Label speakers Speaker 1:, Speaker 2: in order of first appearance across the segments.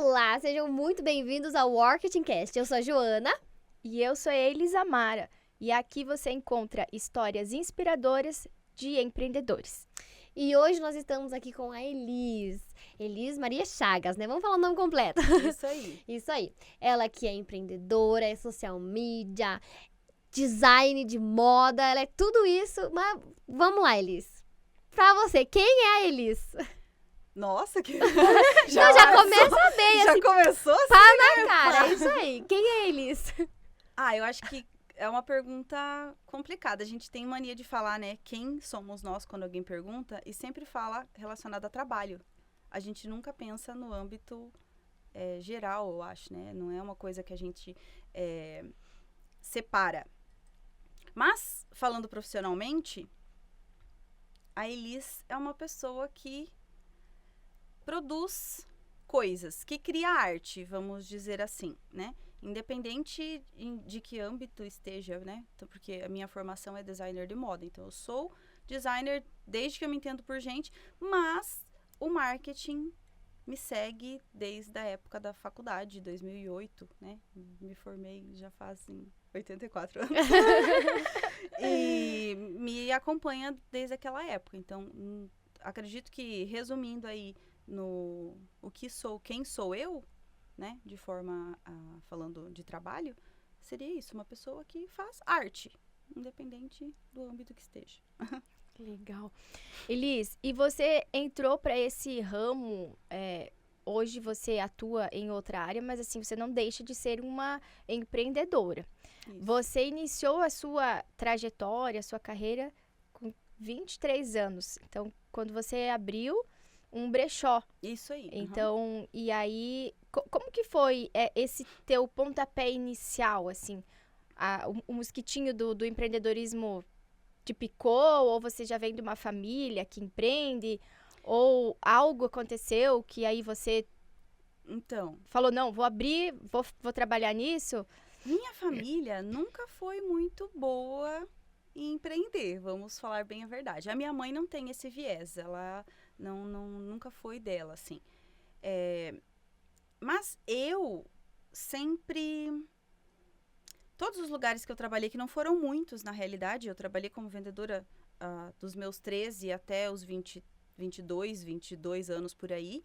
Speaker 1: Olá, sejam muito bem-vindos ao Marketing Cast. Eu sou a Joana.
Speaker 2: E eu sou a Elisamara. E aqui você encontra histórias inspiradoras de empreendedores.
Speaker 1: E hoje nós estamos aqui com a Elis Maria Chagas, né? Vamos falar o nome completo.
Speaker 3: Isso aí.
Speaker 1: Isso aí. Ela que é empreendedora, é social media, design de moda, ela é tudo isso. Mas vamos lá, Elis. Pra você, quem é a Elis?
Speaker 3: Nossa, que...
Speaker 1: já começa bem,
Speaker 3: Já
Speaker 1: assim,
Speaker 3: começou assim?
Speaker 1: pá na cara. É isso aí. Quem é a Elis?
Speaker 3: Eu acho que é uma pergunta complicada. A gente tem mania de falar, né? Quem somos nós quando alguém pergunta e sempre fala relacionado a trabalho. A gente nunca pensa no âmbito geral, eu acho, né? Não é uma coisa que a gente separa. Mas, falando profissionalmente, a Elis é uma pessoa que produz coisas, que cria arte, vamos dizer assim, né? Independente de que âmbito esteja, né? Então, porque a minha formação é designer de moda, então eu sou designer desde que eu me entendo por gente, mas o marketing me segue desde a época da faculdade, 2008, né? Me formei já fazem 84 anos. E me acompanha desde aquela época. Então, acredito que, resumindo aí no o que sou, quem sou eu, né? De forma, falando de trabalho, seria isso, uma pessoa que faz arte, independente do âmbito que esteja.
Speaker 2: Legal. Elis, e você entrou para esse ramo, hoje você atua em outra área, mas assim, você não deixa de ser uma empreendedora.
Speaker 3: Isso.
Speaker 2: Você iniciou a sua trajetória, a sua carreira com 23 anos. Então, quando você abriu um brechó.
Speaker 3: Isso aí.
Speaker 2: Então, e aí, como que foi esse teu pontapé inicial, assim? O mosquitinho do empreendedorismo te picou? Ou você já vem de uma família que empreende? Ou algo aconteceu que aí você
Speaker 3: Então,
Speaker 2: falou, não, vou abrir, vou trabalhar nisso?
Speaker 3: minha família nunca foi muito boa em empreender, vamos falar bem a verdade. A minha mãe não tem esse viés, ela nunca foi dela, assim. Mas eu sempre... Todos os lugares que eu trabalhei, que não foram muitos, na realidade, eu trabalhei como vendedora dos meus 13 até os 22 anos por aí.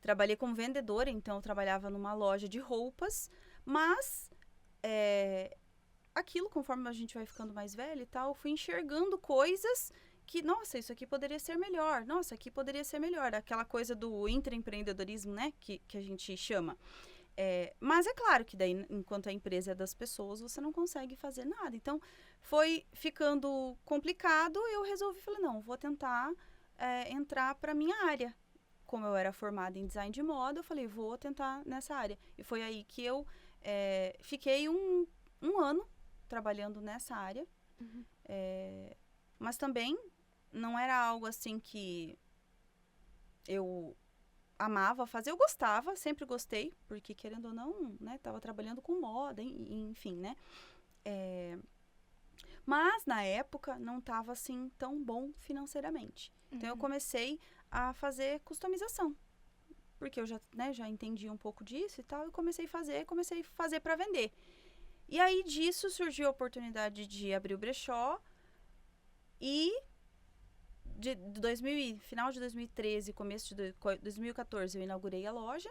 Speaker 3: Trabalhei como vendedora, então eu trabalhava numa loja de roupas, mas aquilo, conforme a gente vai ficando mais velho e tal, eu fui enxergando coisas que, nossa, isso aqui poderia ser melhor, nossa, aqui poderia ser melhor. Aquela coisa do intraempreendedorismo, né, que a gente chama. Mas é claro que daí, enquanto a empresa é das pessoas, você não consegue fazer nada. Então, foi ficando complicado, eu resolvi, falei, não, vou tentar entrar para minha área. Como eu era formada em design de moda, eu falei, vou tentar nessa área. E foi aí que eu fiquei um ano trabalhando nessa área.
Speaker 2: Uhum.
Speaker 3: Mas também não era algo assim que eu amava fazer. Eu gostava, sempre gostei, porque querendo ou não, né, tava trabalhando com moda, enfim, né. Mas na época não estava assim tão bom financeiramente. Então eu comecei a fazer customização, porque eu já entendi um pouco disso e tal, e comecei a fazer para vender. E aí disso surgiu a oportunidade de abrir o brechó e final de 2013, começo de 2014 eu inaugurei a loja.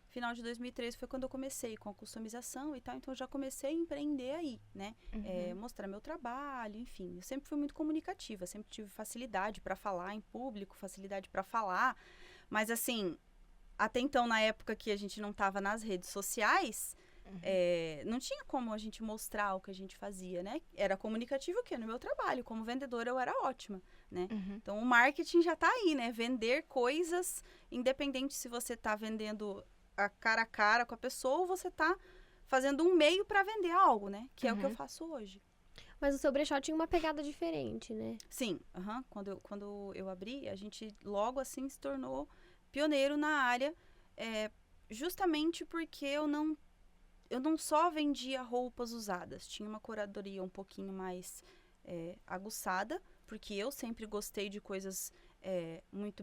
Speaker 3: Final de 2013 foi quando eu comecei com a customização e tal, então eu já comecei a empreender aí, né? Mostrar meu trabalho, enfim. Eu sempre fui muito comunicativa, sempre tive facilidade para falar em público, facilidade para falar, mas assim, até então, na época que a gente não estava nas redes sociais, não tinha como a gente mostrar o que a gente fazia, né? Era comunicativo o quê? No meu trabalho, como vendedora eu era ótima, né? Então, o marketing já está aí, né? Vender coisas, independente se você está vendendo a cara com a pessoa ou você está fazendo um meio para vender algo, né? Que é o que eu faço hoje.
Speaker 1: Mas o seu brechó tinha uma pegada diferente, né?
Speaker 3: Sim, quando eu abri, a gente logo assim se tornou pioneiro na área, justamente porque eu não só vendia roupas usadas, tinha uma curadoria um pouquinho mais aguçada, porque eu sempre gostei de coisas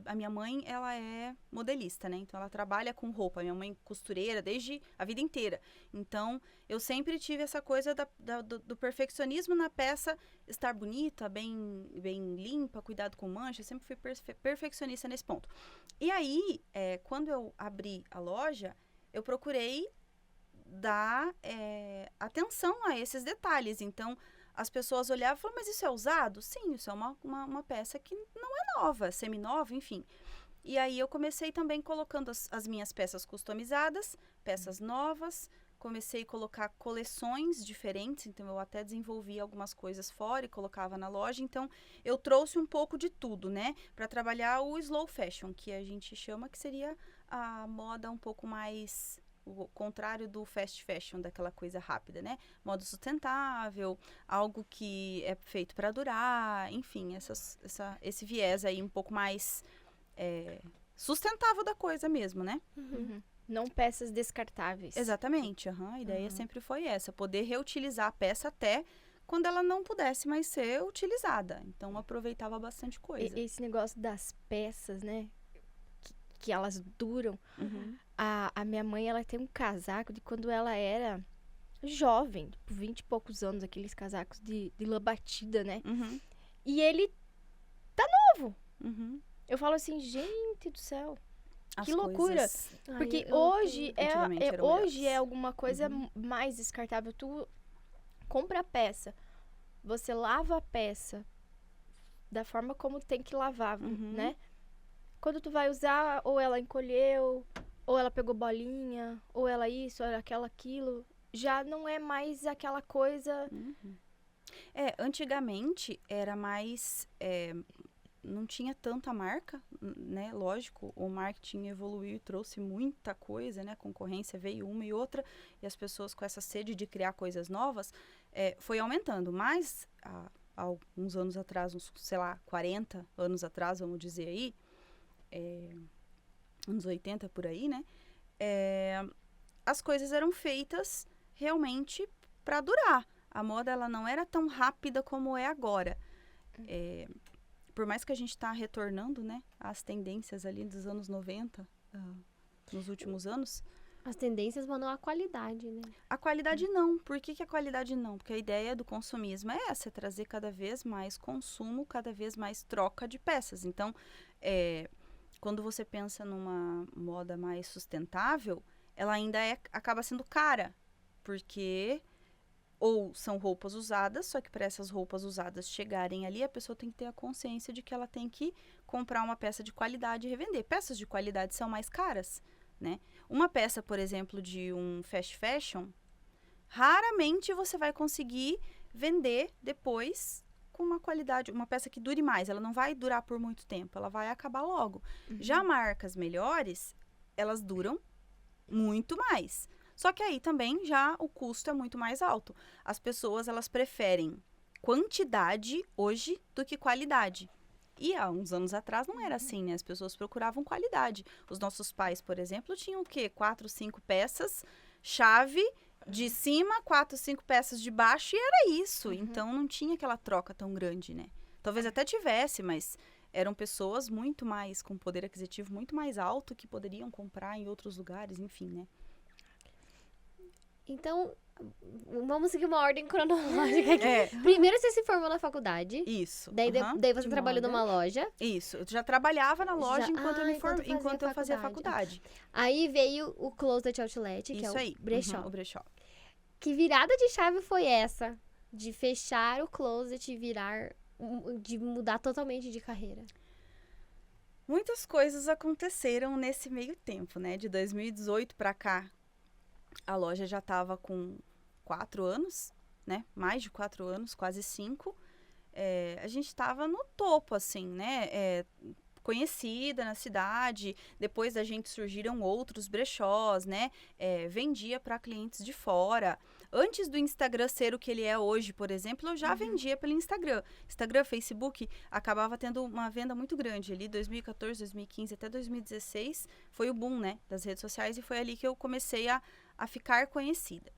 Speaker 3: A minha mãe, ela é modelista, né? Então, ela trabalha com roupa. Minha mãe costureira desde a vida inteira. Então, eu sempre tive essa coisa do perfeccionismo na peça estar bonita, bem limpa, cuidado com mancha. Eu sempre fui perfeccionista nesse ponto. E aí, quando eu abri a loja, eu procurei dar atenção a esses detalhes. Então, as pessoas olhavam e falavam, mas isso é usado? Sim, isso é uma peça que não é nova, semi-nova, enfim. E aí eu comecei também colocando as minhas peças customizadas, peças novas, comecei a colocar coleções diferentes, então eu até desenvolvi algumas coisas fora e colocava na loja. Então eu trouxe um pouco de tudo, né, para trabalhar o slow fashion, que a gente chama, que seria a moda um pouco mais... o contrário do fast fashion, daquela coisa rápida, né? Modo sustentável, algo que é feito para durar, enfim, esse viés aí um pouco mais sustentável da coisa mesmo, né?
Speaker 2: Uhum. Não peças descartáveis.
Speaker 3: Exatamente, a ideia sempre foi essa, poder reutilizar a peça até quando ela não pudesse mais ser utilizada. Então, aproveitava bastante coisa.
Speaker 2: Esse negócio das peças, né? Que elas duram.
Speaker 3: Uhum.
Speaker 2: A minha mãe, ela tem um casaco de quando ela era jovem, tipo, 20 e poucos anos, aqueles casacos de lã batida, né?
Speaker 3: Uhum.
Speaker 2: E ele tá novo.
Speaker 3: Uhum.
Speaker 2: Eu falo assim, gente do céu,
Speaker 3: As
Speaker 2: que loucura.
Speaker 3: coisas-
Speaker 2: Porque
Speaker 1: eu
Speaker 2: hoje,
Speaker 3: Antigamente eram
Speaker 2: hoje
Speaker 3: melhores.
Speaker 2: é alguma coisa mais descartável. Tu compra a peça, você lava a peça da forma como tem que lavar,
Speaker 3: Uhum.
Speaker 2: né? Quando tu vai usar, ou ela encolheu, ou ela pegou bolinha, ou ela isso, ou ela aquilo. Já não é mais aquela coisa...
Speaker 3: Antigamente era mais... não tinha tanta marca, né? Lógico, o marketing evoluiu e trouxe muita coisa, né? A concorrência veio uma e outra, e as pessoas com essa sede de criar coisas novas, foi aumentando. Mas, há alguns anos atrás, uns, sei lá, 40 anos atrás, vamos dizer aí, anos 80 por aí, né? As coisas eram feitas realmente para durar. A moda, ela não era tão rápida como é agora. Por mais que a gente está retornando, né, às tendências ali dos anos 90, nos últimos anos,
Speaker 1: As tendências mandam a qualidade, né?
Speaker 3: a qualidade não. Por que a qualidade não? Porque a ideia do consumismo é essa, é trazer cada vez mais consumo, cada vez mais troca de peças. Então, quando você pensa numa moda mais sustentável, ela ainda acaba sendo cara, porque ou são roupas usadas, só que para essas roupas usadas chegarem ali, a pessoa tem que ter a consciência de que ela tem que comprar uma peça de qualidade e revender. Peças de qualidade são mais caras, né? Uma peça, por exemplo, de um fast fashion, raramente você vai conseguir vender depois com uma qualidade, uma peça que dure mais. Ela não vai durar por muito tempo, ela vai acabar logo. Já marcas melhores, elas duram muito mais. Só que aí também já o custo é muito mais alto. As pessoas, elas preferem quantidade hoje do que qualidade. E há uns anos atrás não era assim, né? As pessoas procuravam qualidade. Os nossos pais, por exemplo, tinham o quê? 4, 5 peças, chave de cima, 4, 5 peças de baixo e era isso. Então não tinha aquela troca tão grande, né? Talvez até tivesse, mas eram pessoas muito mais, com poder aquisitivo muito mais alto, que poderiam comprar em outros lugares, enfim, né?
Speaker 1: Então, vamos seguir uma ordem cronológica aqui. Primeiro você se formou na faculdade.
Speaker 3: Isso.
Speaker 1: Daí, daí você
Speaker 3: de
Speaker 1: trabalhou
Speaker 3: moda.
Speaker 1: numa loja.
Speaker 3: Isso. Eu já trabalhava na loja enquanto eu fazia
Speaker 1: faculdade.
Speaker 3: faculdade.
Speaker 1: Aí veio o Closet Outlet, que
Speaker 3: Isso
Speaker 1: é
Speaker 3: aí.
Speaker 1: o brechó.
Speaker 3: O brechó.
Speaker 1: Que virada de chave foi essa? De fechar o closet e de mudar totalmente de carreira.
Speaker 3: Muitas coisas aconteceram nesse meio tempo, né? De 2018 para cá, a loja já estava com 4 anos, né? Mais de 4 anos, quase 5. A gente estava no topo, assim, né? Conhecida na cidade. Depois da gente surgiram outros brechós, né? Vendia para clientes de fora. Antes do Instagram ser o que ele é hoje, por exemplo, eu já vendia pelo Instagram. Instagram, Facebook, acabava tendo uma venda muito grande ali, 2014, 2015 até 2016, foi o boom, né, das redes sociais, e foi ali que eu comecei a ficar conhecida.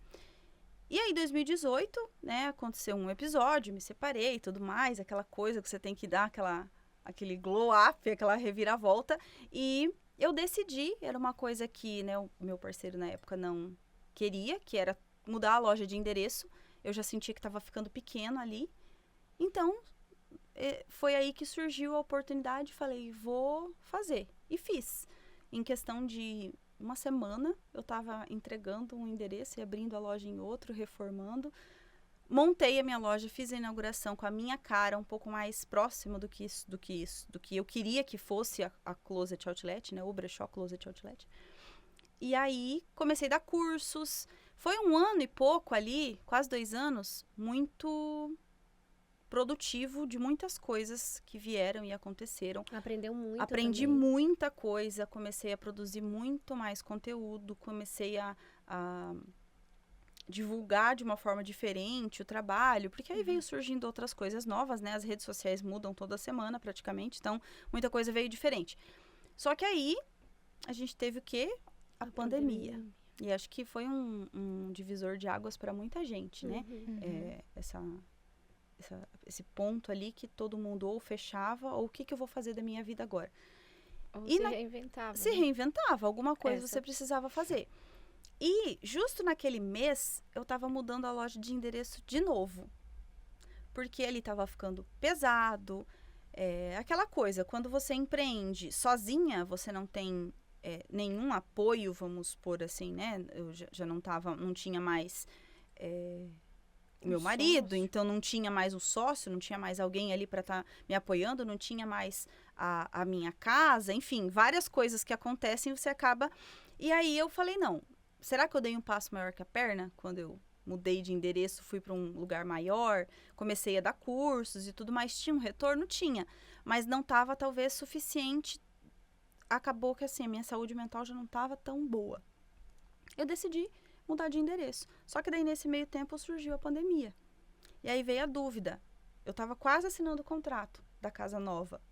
Speaker 3: E aí, em 2018, né, aconteceu um episódio, me separei e tudo mais, aquela coisa que você tem que dar aquele glow up, aquela reviravolta. E eu decidi, era uma coisa que, né, o meu parceiro na época não queria, que era mudar a loja de endereço. Eu já sentia que estava ficando pequeno ali. Então, foi aí que surgiu a oportunidade. Falei, vou fazer. E fiz. Em questão de uma semana, eu estava entregando um endereço e abrindo a loja em outro, reformando. Montei a minha loja, fiz a inauguração com a minha cara, um pouco mais próximo do que eu queria que fosse a Closet Outlet, né? O Brechó Closet Outlet. E aí, comecei a dar cursos. Foi 1 ano e pouco ali, quase 2 anos, muito produtivo de muitas coisas que vieram e aconteceram.
Speaker 1: Aprendeu muito.
Speaker 3: Aprendi
Speaker 1: também.
Speaker 3: muita coisa, comecei a produzir muito mais conteúdo, comecei a divulgar de uma forma diferente o trabalho, porque aí veio surgindo outras coisas novas, né? As redes sociais mudam toda semana praticamente, então muita coisa veio diferente. Só que aí a gente teve o quê? A pandemia. E acho que foi um divisor de águas para muita gente, né? Esse ponto ali que todo mundo ou fechava, ou o que eu vou fazer da minha vida agora?
Speaker 2: Ou
Speaker 3: E
Speaker 2: se reinventava.
Speaker 3: Se
Speaker 2: né?
Speaker 3: reinventava, alguma coisa você precisava fazer. E justo naquele mês, eu estava mudando a loja de endereço de novo. Porque ele estava ficando pesado. Aquela coisa, quando você empreende sozinha, você não tem nenhum apoio, vamos pôr assim, né? Eu já não tinha mais o meu marido, então não tinha mais o sócio, não tinha mais alguém ali para estar me apoiando, não tinha mais a minha casa, enfim, várias coisas que acontecem, você acaba... E aí eu falei, não, será que eu dei um passo maior que a perna? Quando eu mudei de endereço, fui para um lugar maior, comecei a dar cursos e tudo mais, tinha um retorno? Tinha, mas não estava talvez suficiente. Acabou que assim, a minha saúde mental já não estava tão boa. Eu decidi mudar de endereço. Só que daí nesse meio tempo surgiu a pandemia. E aí veio a dúvida. Eu estava quase assinando o contrato da casa nova.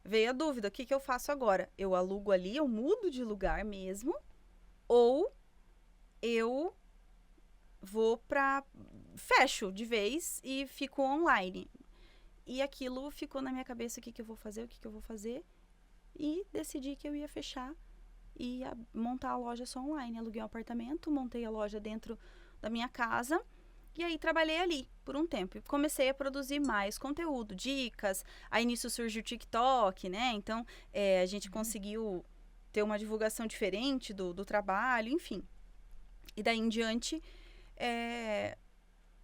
Speaker 3: Veio a dúvida, o que eu faço agora? Eu alugo ali, eu mudo de lugar mesmo, ou eu vou fecho de vez e fico online. E aquilo ficou na minha cabeça, o que eu vou fazer, e decidi que eu ia fechar e ia montar a loja só online. Aluguei um apartamento, montei a loja dentro da minha casa e aí trabalhei ali por um tempo. E comecei a produzir mais conteúdo, dicas. Aí nisso surgiu o TikTok, né? Então, a gente conseguiu ter uma divulgação diferente do trabalho, enfim. E daí em diante,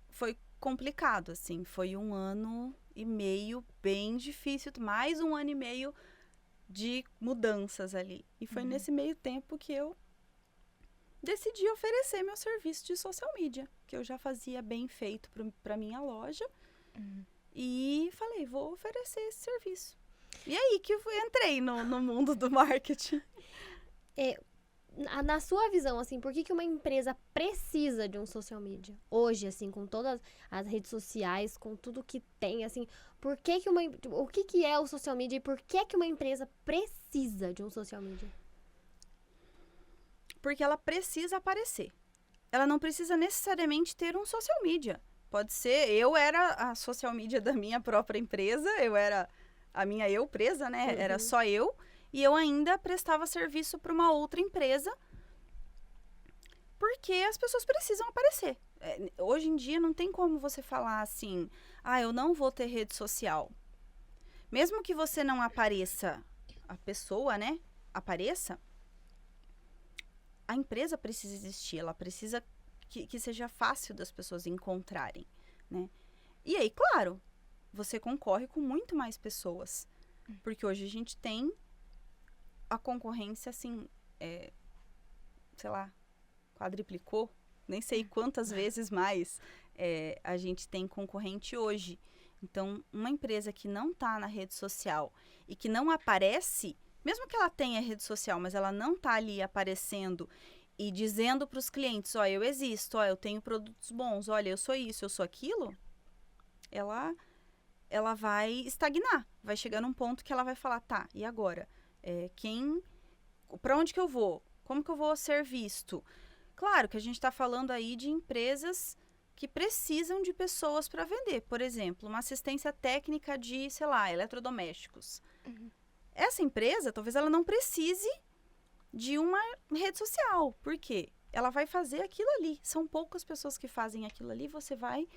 Speaker 3: foi complicado, assim. Foi 1 ano e meio bem difícil. Mais 1 ano e meio de mudanças ali. E foi nesse meio tempo que eu decidi oferecer meu serviço de social media, que eu já fazia bem feito para minha loja. E falei, vou oferecer esse serviço. E aí que eu entrei no mundo do marketing.
Speaker 1: Na sua visão, assim, por que uma empresa precisa de um social media? Hoje, assim, com todas as redes sociais, com tudo que tem, assim, o que é o social media e por que uma empresa precisa de um social media?
Speaker 3: Porque ela precisa aparecer. Ela não precisa necessariamente ter um social media. Pode ser, eu era a social media da minha própria empresa, eu era a minha eu presa, né? Era só eu. E eu ainda prestava serviço para uma outra empresa, porque as pessoas precisam aparecer. Hoje em dia não tem como você falar assim, eu não vou ter rede social. Mesmo que você não apareça, a pessoa, né, apareça, a empresa precisa existir, ela precisa que seja fácil das pessoas encontrarem, né? E aí, claro, você concorre com muito mais pessoas, porque hoje a gente tem a concorrência, assim, sei lá, quadriplicou, nem sei quantas vezes mais a gente tem concorrente hoje. Então, uma empresa que não está na rede social e que não aparece, mesmo que ela tenha rede social, mas ela não está ali aparecendo e dizendo para os clientes, eu existo, eu tenho produtos bons, olha, eu sou isso, eu sou aquilo, ela vai estagnar. Vai chegar num ponto que ela vai falar, tá, e agora? Para onde que eu vou? Como que eu vou ser visto? Claro que a gente está falando aí de empresas que precisam de pessoas para vender. Por exemplo, uma assistência técnica de, sei lá, eletrodomésticos. Essa empresa, talvez ela não precise de uma rede social. Por quê? Ela vai fazer aquilo ali. São poucas pessoas que fazem aquilo ali. Você vai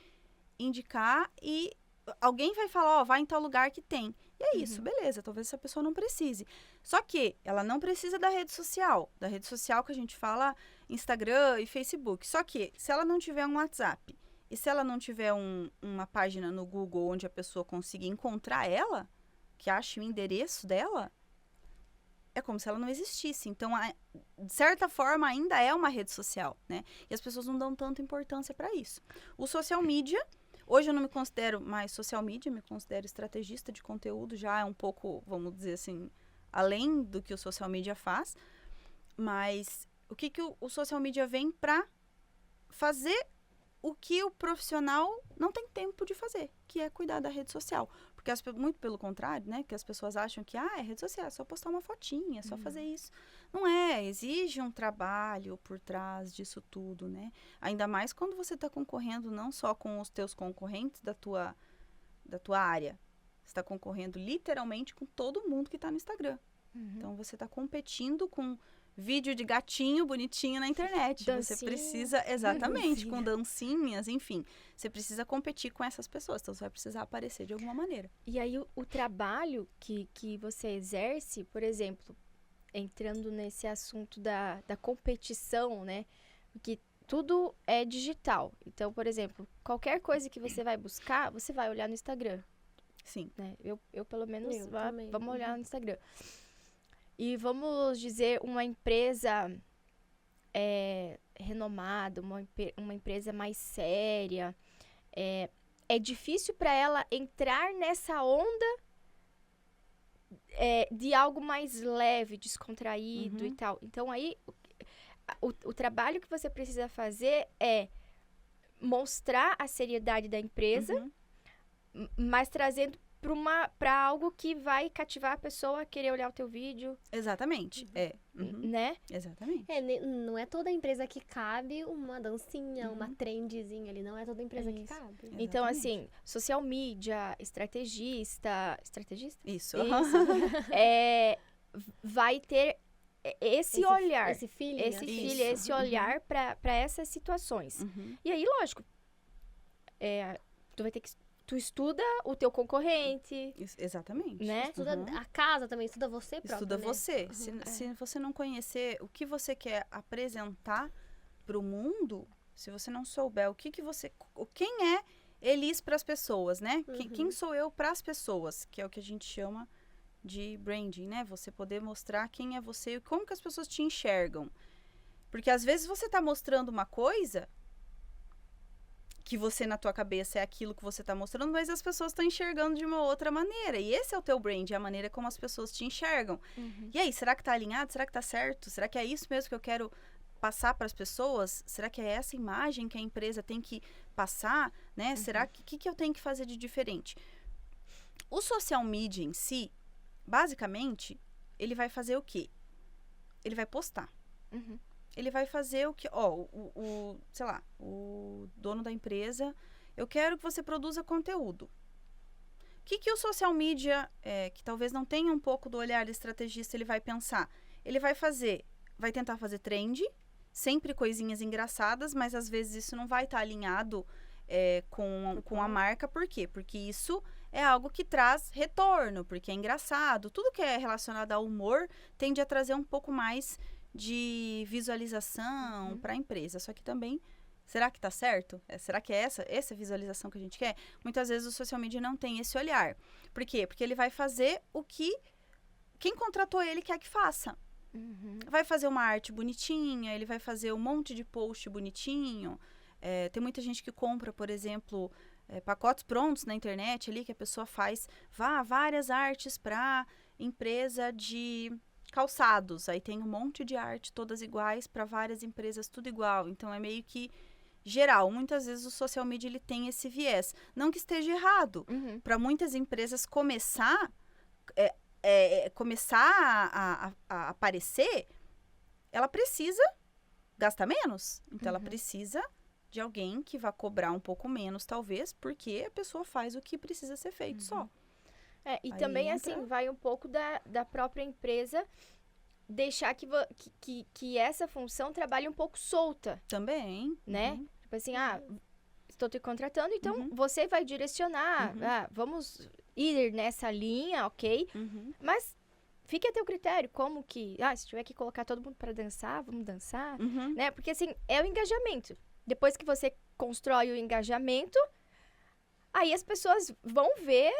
Speaker 3: indicar e alguém vai falar, vai em tal lugar que tem. E é isso, beleza. Talvez essa pessoa não precise. Só que ela não precisa da rede social. Da rede social que a gente fala Instagram e Facebook. Só que se ela não tiver um WhatsApp e se ela não tiver uma página no Google onde a pessoa consiga encontrar ela, que ache o endereço dela, é como se ela não existisse. Então, de certa forma, ainda é uma rede social, né? E as pessoas não dão tanta importância para isso. O social media, hoje eu não me considero mais social media, me considero estrategista de conteúdo, já é um pouco, vamos dizer assim, além do que o social media faz. Mas o que o social media vem para fazer o que o profissional não tem tempo de fazer, que é cuidar da rede social. Porque muito pelo contrário, né? Que as pessoas acham que é rede social, é só postar uma fotinha, é só fazer isso. Não é, exige um trabalho por trás disso tudo, né? Ainda mais quando você está concorrendo não só com os teus concorrentes da tua área. Você está concorrendo literalmente com todo mundo que está no Instagram. Então, você está competindo com vídeo de gatinho bonitinho na internet.
Speaker 2: Dancinha.
Speaker 3: Você precisa, exatamente, com dancinhas, enfim. Você precisa competir com essas pessoas. Então, você vai precisar aparecer de alguma maneira.
Speaker 2: E aí, o trabalho que você exerce, por exemplo, entrando nesse assunto da competição, né? Porque tudo é digital. Então, por exemplo, qualquer coisa que você vai buscar, você vai olhar no Instagram.
Speaker 3: Sim.
Speaker 2: Né? Eu pelo menos,
Speaker 1: também.
Speaker 2: vamos olhar no Instagram. E vamos dizer, uma empresa renomada, uma empresa mais séria, é difícil para ela entrar nessa onda de algo mais leve, descontraído e tal. Então, aí, o trabalho que você precisa fazer é mostrar a seriedade da empresa, mas trazendo para algo que vai cativar a pessoa a querer olhar o teu vídeo.
Speaker 3: Exatamente.
Speaker 2: Né?
Speaker 3: Exatamente.
Speaker 1: Não é toda empresa que cabe uma dancinha, uma trendzinha ali. Não é toda empresa que cabe.
Speaker 3: Exatamente.
Speaker 2: Então, assim, social media, estrategista?
Speaker 3: Isso.
Speaker 2: Vai ter esse olhar.
Speaker 1: Esse feeling.
Speaker 2: Esse olhar para essas situações. E aí, lógico, tu vai ter que... Tu estuda o teu concorrente.
Speaker 3: Exatamente.
Speaker 2: Né?
Speaker 1: Estuda a casa também, estuda você próprio.
Speaker 3: Estuda
Speaker 1: né?
Speaker 3: você. Se você não conhecer o que você quer apresentar para o mundo, se você não souber o que você... Quem é Elis para as pessoas, né? Quem sou eu para as pessoas? Que é o que a gente chama de branding, né? Você poder mostrar quem é você e como que as pessoas te enxergam. Porque às vezes você está mostrando uma coisa que você, na tua cabeça, é aquilo que você está mostrando, mas as pessoas estão enxergando de uma outra maneira. E esse é o teu brand, é a maneira como as pessoas te enxergam. E aí, será que tá alinhado? Será que tá certo? Será que é isso mesmo que eu quero passar para as pessoas? Será que é essa imagem que a empresa tem que passar? Né? Será que eu tenho que fazer de diferente? O social media em si, basicamente, ele vai fazer o quê? Ele vai postar. Ele vai fazer o que... sei lá, o dono da empresa, eu quero que você produza conteúdo. O que o social media, que talvez não tenha um pouco do olhar estrategista, ele vai pensar? Ele vai tentar fazer trend, sempre coisinhas engraçadas, mas às vezes isso não vai estar alinhado com a marca. Por quê? Porque isso é algo que traz retorno, porque é engraçado. Tudo que é relacionado ao humor tende a trazer um pouco mais de visualização para a empresa. Só que também, será que tá certo? Será que é essa visualização que a gente quer? Muitas vezes o social media não tem esse olhar. Por quê? Porque ele vai fazer o que quem contratou ele quer que faça. Vai fazer uma arte bonitinha, ele vai fazer um monte de post bonitinho. Tem muita gente que compra, por exemplo, pacotes prontos na internet ali, que a pessoa faz várias artes para empresa de calçados. Aí tem um monte de arte, todas iguais, para várias empresas, tudo igual. Então, é meio que geral. Muitas vezes o social media ele tem esse viés. Não que esteja errado. Para muitas empresas começar a aparecer, ela precisa gastar menos. Então, ela precisa de alguém que vai cobrar um poupouco menos, talvez, porque a pessoa faz o que precisa ser feito só.
Speaker 2: E
Speaker 3: Aí
Speaker 2: também,
Speaker 3: entra-
Speaker 2: assim, vai um pouco da própria empresa deixar que essa função trabalhe um pouco solta,
Speaker 3: Também.
Speaker 2: né?
Speaker 3: Uhum.
Speaker 2: Tipo assim, estou te contratando, então
Speaker 3: Uhum.
Speaker 2: você vai direcionar,
Speaker 3: Uhum.
Speaker 2: vamos ir nessa linha, ok?
Speaker 3: Uhum.
Speaker 2: Mas fique a teu critério, como que, se tiver que colocar todo mundo para dançar, vamos dançar,
Speaker 3: Uhum.
Speaker 2: né? Porque, assim, é o engajamento. Depois que você constrói o engajamento, aí as pessoas vão ver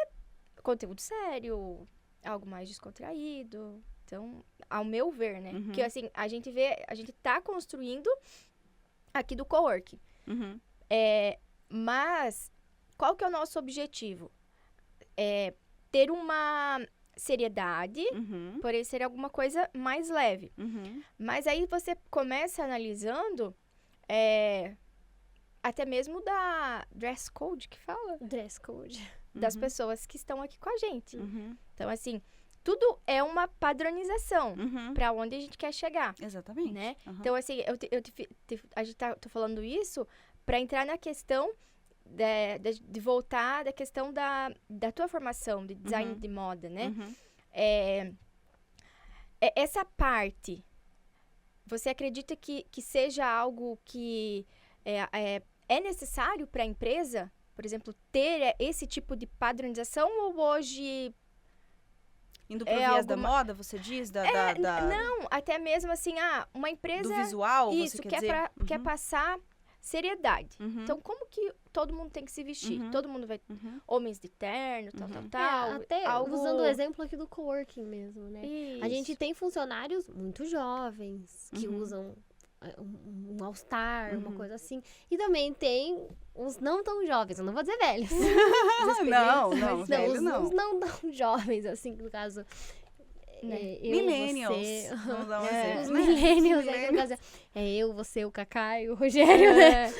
Speaker 2: conteúdo sério, algo mais descontraído. Então, ao meu ver, né?
Speaker 3: Uhum.
Speaker 2: Porque, assim, a gente tá construindo aqui do coworking.
Speaker 3: Uhum.
Speaker 2: Mas, qual que é o nosso objetivo? Ter uma seriedade,
Speaker 3: Uhum.
Speaker 2: porém ser alguma coisa mais leve.
Speaker 3: Uhum.
Speaker 2: Mas aí você começa analisando até mesmo da dress code que fala,
Speaker 1: Dress code.
Speaker 2: das
Speaker 3: Uhum.
Speaker 2: pessoas que estão aqui com a gente.
Speaker 3: Uhum.
Speaker 2: Então, assim, tudo é uma padronização
Speaker 3: Uhum.
Speaker 2: para onde a gente quer chegar,
Speaker 3: Exatamente.
Speaker 2: né?
Speaker 3: Uhum.
Speaker 2: Então, assim, a gente tô falando isso para entrar na questão de voltar da questão da tua formação de design
Speaker 3: Uhum.
Speaker 2: de moda, né?
Speaker 3: Uhum.
Speaker 2: Essa parte, você acredita que seja algo que é necessário para a empresa, por exemplo, ter esse tipo de padronização ou hoje...
Speaker 3: Indo pro
Speaker 2: É
Speaker 3: viés da
Speaker 2: alguma-
Speaker 3: moda, você diz?
Speaker 2: Não, até mesmo assim, uma empresa...
Speaker 3: Do visual,
Speaker 2: Isso,
Speaker 3: você quer dizer?
Speaker 2: quer passar seriedade.
Speaker 3: Uhum.
Speaker 2: Então, como que todo mundo tem que se vestir?
Speaker 3: Uhum.
Speaker 2: Todo mundo vai...
Speaker 3: Uhum.
Speaker 2: Homens de terno, tal,
Speaker 3: Uhum.
Speaker 2: tal.
Speaker 1: Até
Speaker 2: algo...
Speaker 1: usando o exemplo aqui do coworking mesmo, né? A gente
Speaker 2: Isso.
Speaker 1: tem funcionários muito jovens que
Speaker 3: Uhum.
Speaker 1: usam um all-star, uma
Speaker 3: Uhum.
Speaker 1: coisa assim. E também tem os não tão jovens, eu não vou dizer velhos.
Speaker 3: Não,
Speaker 1: Mas
Speaker 3: velho não.
Speaker 1: os não tão jovens, assim, no caso.
Speaker 2: Né?
Speaker 1: Eu,
Speaker 3: Millennials.
Speaker 1: você,
Speaker 3: Vamos dar um
Speaker 2: É.
Speaker 3: exemplo,
Speaker 1: os
Speaker 3: né?
Speaker 1: millennials, aí, no caso, eu, você, o Cacá e o Rogério, né?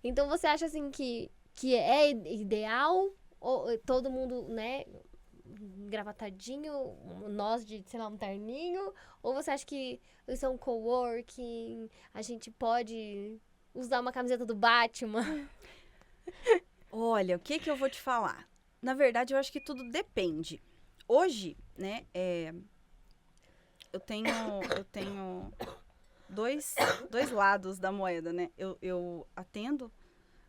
Speaker 1: Então, você acha, assim, que é ideal ou todo mundo, né, gravatadinho, nós de, sei lá, um terninho? Ou você acha que isso é um coworking, a gente pode usar uma camiseta do Batman?
Speaker 3: Olha, o que eu vou te falar? Na verdade, eu acho que tudo depende. Hoje, né, eu tenho dois lados da moeda, né? Eu atendo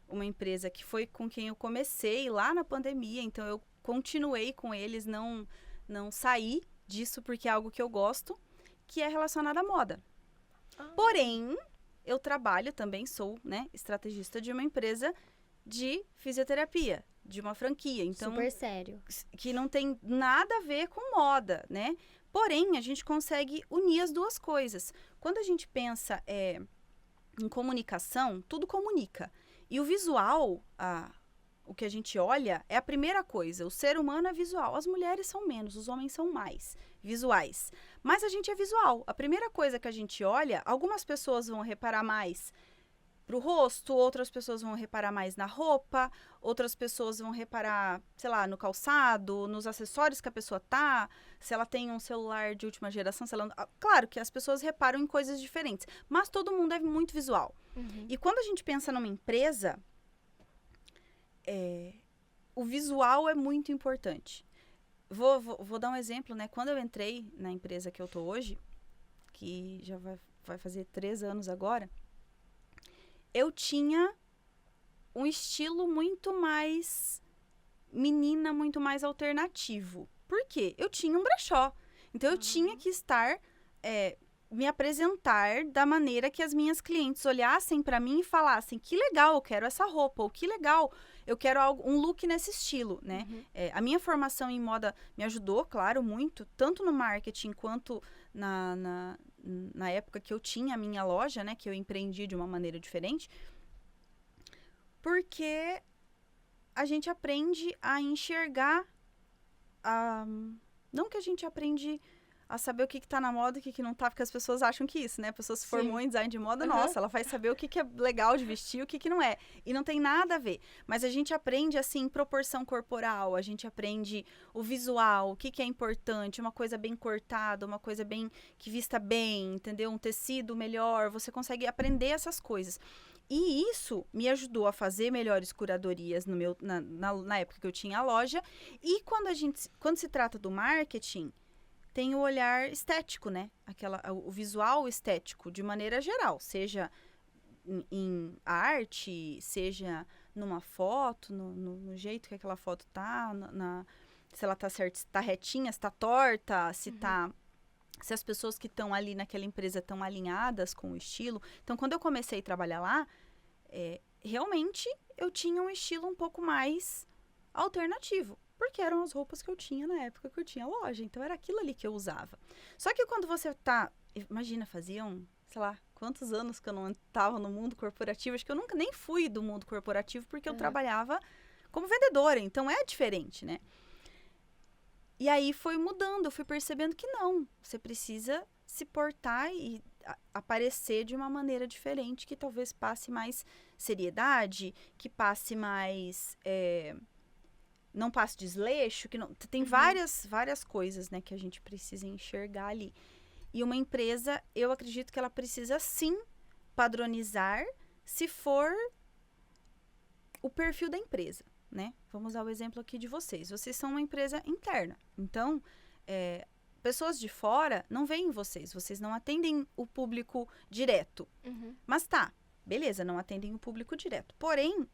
Speaker 3: uma empresa que foi com quem eu comecei lá na pandemia, então eu continuei com eles, não saí disso porque é algo que eu gosto, que é relacionado à moda. Porém, eu trabalho também, sou, né, estrategista de uma empresa de fisioterapia, de uma franquia, então
Speaker 1: Super sério.
Speaker 3: que não tem nada a ver com moda, né? Porém, a gente consegue unir as duas coisas. Quando a gente pensa em comunicação, tudo comunica. E o visual, o que a gente olha, é a primeira coisa. O ser humano é visual. As mulheres são menos, os homens são mais visuais. Mas a gente é visual. A primeira coisa que a gente olha, algumas pessoas vão reparar mais pro rosto, outras pessoas vão reparar mais na roupa, outras pessoas vão reparar, sei lá, no calçado, nos acessórios que a pessoa tá, se ela tem um celular de última geração, se ela... Claro que as pessoas reparam em coisas diferentes, mas todo mundo é muito visual.
Speaker 2: Uhum.
Speaker 3: E quando a gente pensa numa empresa, o visual é muito importante. Vou dar um exemplo, né? Quando eu entrei na empresa que eu tô hoje, que já vai fazer 3 anos agora, eu tinha um estilo muito mais menina, muito mais alternativo. Por quê? Eu tinha um brechó. Então, eu tinha que estar, me apresentar da maneira que as minhas clientes olhassem para mim e falassem que legal, eu quero essa roupa, ou que legal, eu quero um look nesse estilo, né?
Speaker 2: Uhum.
Speaker 3: A minha formação em moda me ajudou, claro, muito, tanto no marketing quanto na época que eu tinha a minha loja, né? Que eu empreendi de uma maneira diferente. Porque a gente aprende a enxergar... não que a gente aprende a saber o que tá na moda e o que não tá, porque as pessoas acham que isso, né? A pessoa se formou em design de moda,
Speaker 2: Uhum.
Speaker 3: nossa, ela vai saber o que é legal de vestir e o que não é. E não tem nada a ver. Mas a gente aprende, assim, proporção corporal, a gente aprende o visual, o que é importante, uma coisa bem cortada, uma coisa bem que vista bem, entendeu? Um tecido melhor, você consegue aprender essas coisas. E isso me ajudou a fazer melhores curadorias na época que eu tinha a loja. E quando se trata do marketing, tem o olhar estético, né? O visual estético, de maneira geral. Seja em arte, seja numa foto, no jeito que aquela foto tá, se ela tá certa, se tá retinha, se tá torta, se as pessoas que estão ali naquela empresa estão alinhadas com o estilo. Então, quando eu comecei a trabalhar lá, realmente eu tinha um estilo um pouco mais alternativo, porque eram as roupas que eu tinha na época que eu tinha loja. Então, era aquilo ali que eu usava. Só que quando você imagina, faziam, sei lá, quantos anos que eu não estava no mundo corporativo. Acho que eu nunca nem fui do mundo corporativo, porque eu trabalhava como vendedora. Então, é diferente, né? E aí foi mudando, eu fui percebendo que não. Você precisa se portar e aparecer de uma maneira diferente, que talvez passe mais seriedade, que passe mais... não passe desleixo, que não... Tem várias coisas, né, que a gente precisa enxergar ali. E uma empresa, eu acredito que ela precisa, sim, padronizar, se for o perfil da empresa, né? Vamos usar o exemplo aqui de vocês. Vocês são uma empresa interna. Então, pessoas de fora não veem vocês. Vocês não atendem o público direto. Mas beleza, não atendem o público direto. Porém,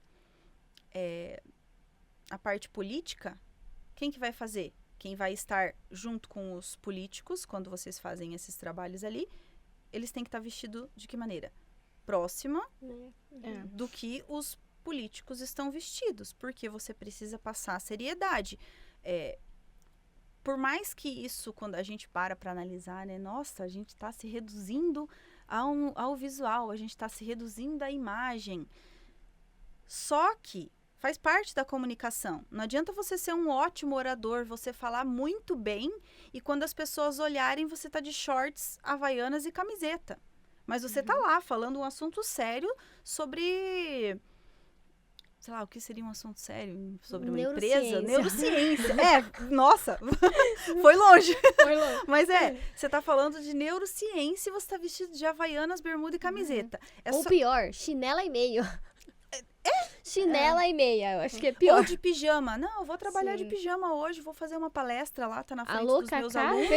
Speaker 3: a parte política, quem que vai fazer? Quem vai estar junto com os políticos, quando vocês fazem esses trabalhos ali, eles têm que estar vestidos de que maneira? Próxima do que os políticos estão vestidos, porque você precisa passar seriedade. Por mais que isso, quando a gente para analisar, né? Nossa, a gente está se reduzindo ao visual, a gente está se reduzindo à imagem. Só que faz parte da comunicação. Não adianta você ser um ótimo orador, você falar muito bem, e quando as pessoas olharem, você tá de shorts, havaianas e camiseta. Mas você tá lá falando um assunto sério sobre... Sei lá, o que seria um assunto sério sobre uma empresa? Neurociência. Nossa, foi longe. Mas você tá falando de neurociência e você tá vestido de havaianas, bermuda e camiseta.
Speaker 1: Ou pior, chinela e meio. Chinela e meia, eu acho que é pior.
Speaker 3: Ou de pijama. Não, eu vou trabalhar de pijama hoje, vou fazer uma palestra lá, tá na frente dos meus alunos.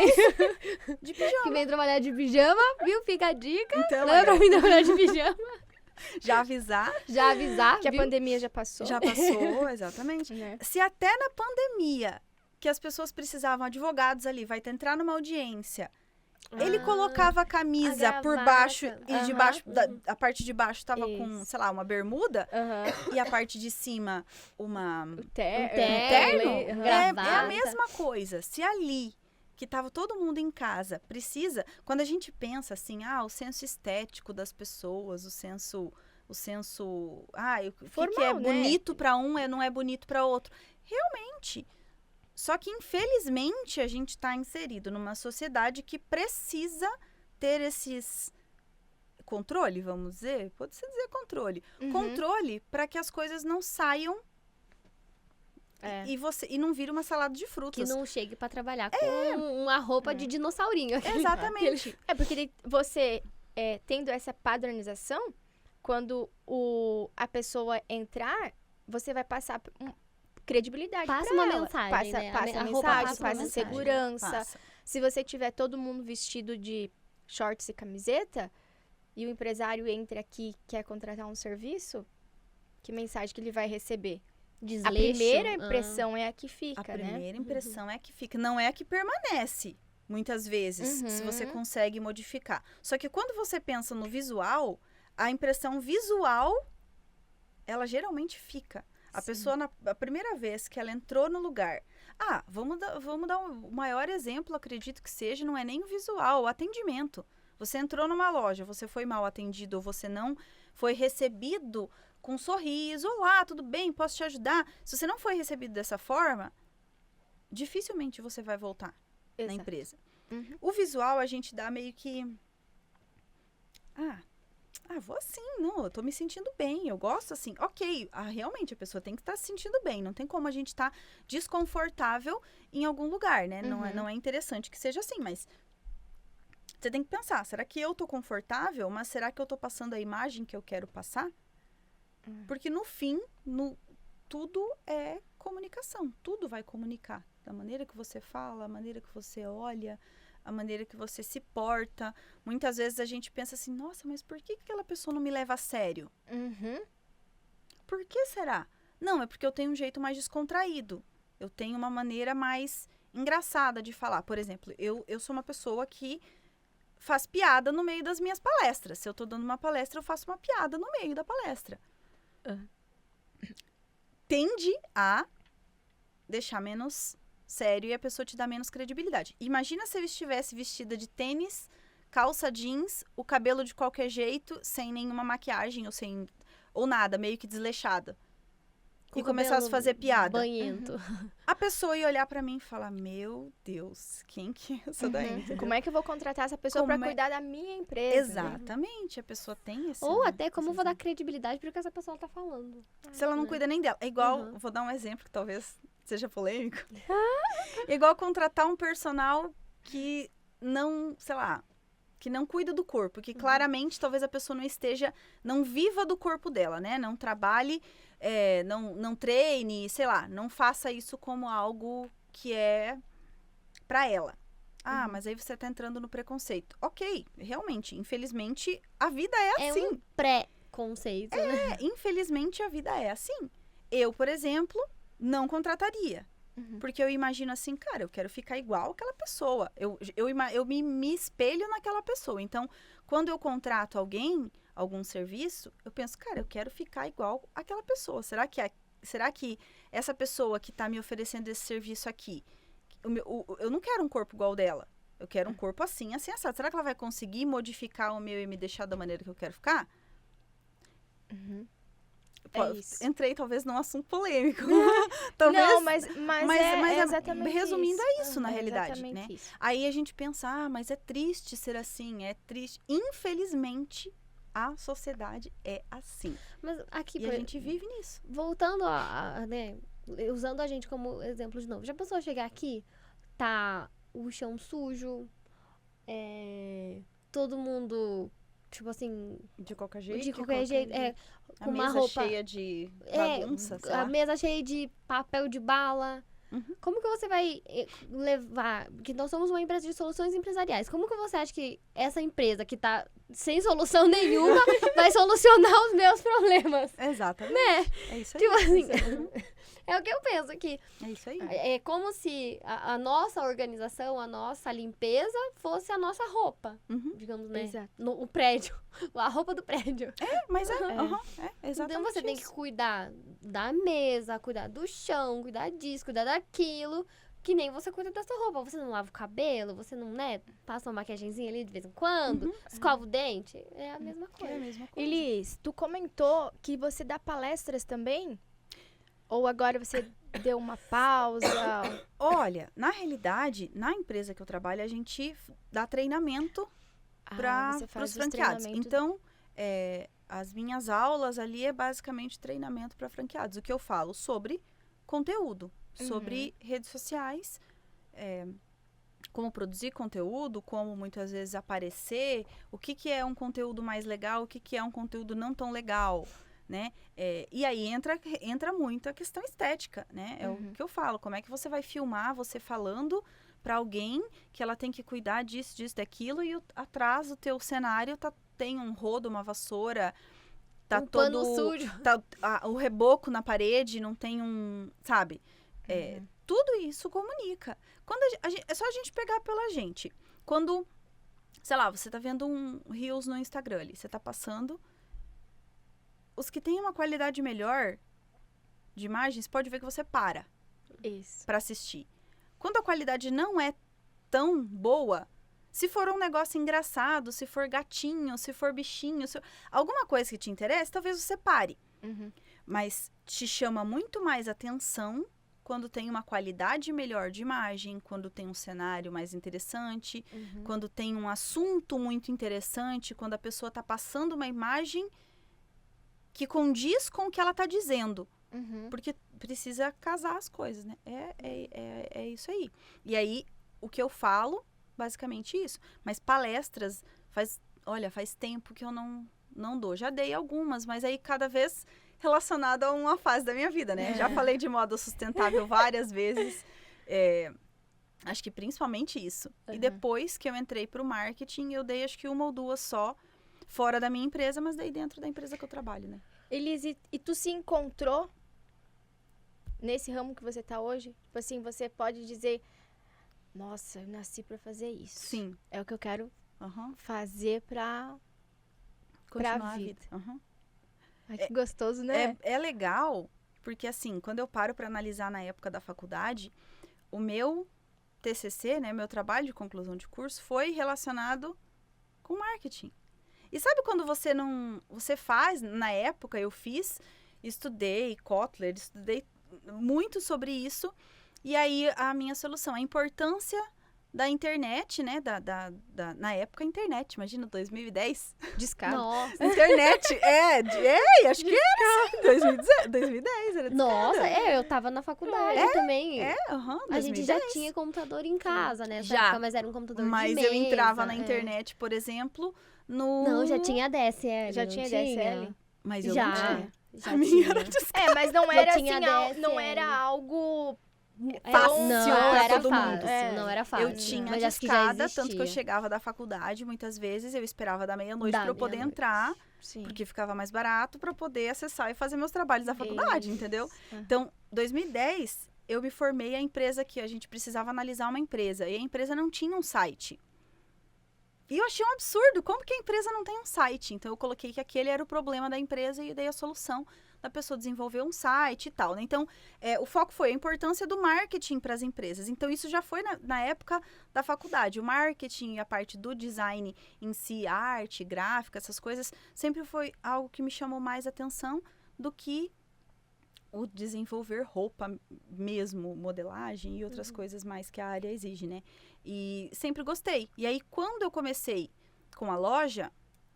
Speaker 3: De pijama.
Speaker 1: Que vem trabalhar de pijama, viu? Fica a dica.
Speaker 3: Então,
Speaker 1: não é pra mim trabalhar de pijama.
Speaker 3: Já avisar.
Speaker 2: Que
Speaker 1: viu?
Speaker 2: A pandemia já passou.
Speaker 3: Já passou, exatamente. Se até na pandemia, que as pessoas precisavam, advogados ali, vai entrar numa audiência... Ele colocava a camisa por baixo e de baixo, a parte de baixo tava com, sei lá, uma bermuda e a parte de cima um terno. É a mesma coisa. Se ali, que tava todo mundo em casa, precisa... Quando a gente pensa assim, o senso estético das pessoas, o senso o que é bonito para um não é bonito para outro. Realmente... Só que, infelizmente, a gente está inserido numa sociedade que precisa ter esses... Controle, vamos dizer? Pode-se dizer controle. Controle para que as coisas não saiam e não vire uma salada de frutas.
Speaker 1: Que não chegue para trabalhar com uma roupa de dinossaurinho.
Speaker 3: Exatamente.
Speaker 2: Porque você, tendo essa padronização, quando a pessoa entrar, você vai passar... credibilidade
Speaker 1: passa
Speaker 2: pra
Speaker 1: uma
Speaker 2: ela.
Speaker 1: mensagem, né?
Speaker 2: Passa
Speaker 1: a
Speaker 2: mensagem,
Speaker 1: passa
Speaker 2: segurança. Se você tiver todo mundo vestido de shorts e camiseta e o empresário entra aqui e quer contratar um serviço, que mensagem que ele vai receber?
Speaker 1: Desleixo.
Speaker 2: A primeira impressão é a que fica,
Speaker 3: A primeira impressão é a que fica, não é a que permanece, muitas vezes, se você consegue modificar. Só que quando você pensa no visual, a impressão visual, ela geralmente fica. A pessoa, a primeira vez que ela entrou no lugar... vamos dar o maior exemplo, acredito que seja, não é nem o visual, o atendimento. Você entrou numa loja, você foi mal atendido ou você não foi recebido com um sorriso. Olá, tudo bem? Posso te ajudar? Se você não foi recebido dessa forma, dificilmente você vai voltar na empresa. O visual, a gente dá meio que... vou assim, não, eu tô me sentindo bem, eu gosto assim. Ok, realmente a pessoa tem que estar se sentindo bem, não tem como a gente estar desconfortável em algum lugar, né? Não é interessante que seja assim, mas você tem que pensar, será que eu tô confortável, mas será que eu tô passando a imagem que eu quero passar? Porque no fim, tudo é comunicação. Tudo vai comunicar. Da maneira que você fala, a maneira que você olha, a maneira que você se porta. Muitas vezes a gente pensa assim, nossa, mas por que aquela pessoa não me leva a sério? Por que será? Não, é porque eu tenho um jeito mais descontraído. Eu tenho uma maneira mais engraçada de falar. Por exemplo, eu sou uma pessoa que faz piada no meio das minhas palestras. Se eu tô dando uma palestra, eu faço uma piada no meio da palestra. Tende a deixar menos sério e a pessoa te dá menos credibilidade. Imagina se eu estivesse vestida de tênis, calça jeans, o cabelo de qualquer jeito, sem nenhuma maquiagem ou nada, meio que desleixada. E começasse a fazer piada.
Speaker 1: Banhento.
Speaker 3: A pessoa ia olhar pra mim e falar, meu Deus, quem que é essa daí?
Speaker 2: Como é que eu vou contratar essa pessoa pra cuidar da minha empresa?
Speaker 3: Exatamente, a pessoa tem esse...
Speaker 1: Ou até como eu vou dar credibilidade pro que essa pessoa tá falando.
Speaker 3: Se ela não cuida nem dela. É igual, vou dar um exemplo que talvez seja polêmico. Igual contratar um personal que não, sei lá, que não cuida do corpo. Que claramente talvez a pessoa não viva do corpo dela, né? Não trabalhe, não treine, sei lá. Não faça isso como algo que é pra ela. Ah, mas aí você tá entrando no preconceito. Ok, realmente, infelizmente, a vida é assim.
Speaker 1: É um pré-conceito, né?
Speaker 3: Infelizmente, a vida é assim. Eu, por exemplo, não contrataria. Porque eu imagino assim, cara, eu quero ficar igual aquela pessoa. Eu me espelho naquela pessoa. Então, quando eu contrato algum serviço, eu penso, cara, eu quero ficar igual aquela pessoa. Será que essa pessoa que tá me oferecendo esse serviço aqui, eu não quero um corpo igual dela. Eu quero um corpo assim, assim, assado. Será que ela vai conseguir modificar o meu e me deixar da maneira que eu quero ficar? Entrei talvez num assunto polêmico. Talvez,
Speaker 2: não, mas é exatamente
Speaker 3: resumindo,
Speaker 2: isso.
Speaker 3: é isso na realidade, né?
Speaker 2: Isso.
Speaker 3: Aí a gente pensa, mas é triste ser assim, é triste. Infelizmente, a sociedade é assim.
Speaker 1: Mas aqui,
Speaker 3: a gente vive nisso.
Speaker 1: Voltando né, usando a gente como exemplo de novo. Já pensou chegar aqui, tá o chão sujo, todo mundo, tipo assim...
Speaker 3: De qualquer jeito?
Speaker 1: De qualquer jeito, com uma
Speaker 3: mesa
Speaker 1: roupa...
Speaker 3: cheia de bagunça, sei lá.
Speaker 1: A mesa cheia de papel de bala. Como que você vai levar... Porque nós somos uma empresa de soluções empresariais. Como que você acha que essa empresa que tá sem solução nenhuma vai solucionar os meus problemas?
Speaker 3: Exatamente.
Speaker 1: Né?
Speaker 3: É isso aí.
Speaker 1: Tipo assim... É o que eu penso aqui.
Speaker 3: É isso aí.
Speaker 1: É como se a nossa organização, a nossa limpeza fosse a nossa roupa, digamos, né?
Speaker 2: Exato.
Speaker 1: O prédio, a roupa do prédio.
Speaker 3: Mas exatamente
Speaker 1: Então você tem que cuidar da mesa, cuidar do chão, cuidar disso, cuidar daquilo, que nem você cuida da sua roupa. Você não lava o cabelo, você não, né, passa uma maquiagenzinha ali de vez em quando, escova o dente, é a mesma coisa.
Speaker 3: É a mesma coisa.
Speaker 2: Elis, tu comentou que você dá palestras também? Ou agora você deu uma pausa?
Speaker 3: Olha, na realidade, na empresa que eu trabalho, a gente dá treinamento para os franqueados. Então, as minhas aulas ali é basicamente treinamento para franqueados. O que eu falo sobre conteúdo, sobre redes sociais, como produzir conteúdo, como muitas vezes aparecer, o que é um conteúdo mais legal, o que é um conteúdo não tão legal, né? E aí entra muito a questão estética, né? É o que eu falo, como é que você vai filmar você falando para alguém que ela tem que cuidar disso, daquilo, e atrás do teu cenário tem um rodo, uma vassoura, tá todo
Speaker 1: pano sujo,
Speaker 3: o reboco na parede, não tem sabe? Tudo isso comunica. É só a gente pegar pela gente. Quando, sei lá, você tá vendo um Reels no Instagram ali, você tá passando, os que têm uma qualidade melhor de imagens, pode ver que você para para assistir. Quando a qualidade não é tão boa, se for um negócio engraçado, se for gatinho, se for bichinho, alguma coisa que te interessa, talvez você pare. Mas te chama muito mais atenção quando tem uma qualidade melhor de imagem, quando tem um cenário mais interessante, quando tem um assunto muito interessante, quando a pessoa está passando uma imagem que condiz com o que ela está dizendo. Porque precisa casar as coisas, né? É isso aí. E aí, o que eu falo, basicamente isso. Mas palestras, faz tempo que eu não dou. Já dei algumas, mas aí cada vez relacionado a uma fase da minha vida, né? Já falei de moda sustentável várias vezes. Acho que principalmente isso. E depois que eu entrei pro marketing, eu dei acho que 1 ou 2 só, fora da minha empresa, mas daí dentro da empresa que eu trabalho, né?
Speaker 2: Elise, e tu se encontrou nesse ramo que você tá hoje? Tipo assim, você pode dizer, nossa, eu nasci pra fazer isso.
Speaker 3: Sim.
Speaker 2: É o que eu quero
Speaker 3: Uhum.
Speaker 2: fazer pra
Speaker 3: Continuar a
Speaker 2: vida.
Speaker 3: vida. Uhum.
Speaker 2: Ai, que gostoso, né?
Speaker 3: É legal, porque assim, quando eu paro para analisar na época da faculdade, o meu TCC, né, meu trabalho de conclusão de curso, foi relacionado com marketing. E sabe quando você faz, na época eu estudei Kotler, estudei muito sobre isso, e aí a minha solução, a importância da internet, né, na época a internet, imagina, 2010.
Speaker 2: Descaro.
Speaker 1: Nossa.
Speaker 3: Internet, acho que era, 2010, era
Speaker 1: Nossa, eu tava na faculdade também. A gente já
Speaker 3: 2010.
Speaker 1: tinha computador em casa, né?
Speaker 3: Já.
Speaker 1: Época, mas era um computador de
Speaker 3: Mas
Speaker 1: mesa.
Speaker 3: eu entrava na internet, por exemplo, no...
Speaker 1: Não, já tinha DSL.
Speaker 2: Já
Speaker 1: não
Speaker 2: tinha
Speaker 1: tinha?
Speaker 2: DSL?
Speaker 3: Mas eu
Speaker 1: Já.
Speaker 3: não tinha.
Speaker 1: Já
Speaker 3: A minha
Speaker 1: tinha.
Speaker 3: era discada.
Speaker 2: Mas não
Speaker 1: Já
Speaker 2: era
Speaker 1: tinha
Speaker 2: assim, não
Speaker 1: DSL.
Speaker 2: era algo
Speaker 3: Fácil
Speaker 1: não
Speaker 3: pra
Speaker 1: era
Speaker 3: todo
Speaker 1: fácil,
Speaker 3: mundo.
Speaker 1: não era fácil.
Speaker 3: Eu tinha
Speaker 1: mas acho que já
Speaker 3: discada, tanto que eu
Speaker 1: existia.
Speaker 3: chegava da faculdade, muitas vezes eu esperava da meia-noite
Speaker 1: Da
Speaker 3: para eu poder
Speaker 1: meia-noite.
Speaker 3: entrar,
Speaker 2: Sim.
Speaker 3: porque ficava mais barato para poder acessar e fazer meus trabalhos da faculdade, entendeu?
Speaker 2: Uhum.
Speaker 3: Então, 2010, eu me formei a empresa que a gente precisava analisar uma empresa, e a empresa não tinha um site. E eu achei um absurdo, como que a empresa não tem um site? Então, eu coloquei que aquele era o problema da empresa e dei a solução da pessoa desenvolver um site e tal, né? Então, o foco foi a importância do marketing para as empresas. Então, isso já foi na época da faculdade. O marketing e a parte do design em si, arte, gráfica, essas coisas, sempre foi algo que me chamou mais atenção do que o desenvolver roupa mesmo, modelagem e outras coisas mais que a área exige, né? E sempre gostei. E aí, quando eu comecei com a loja,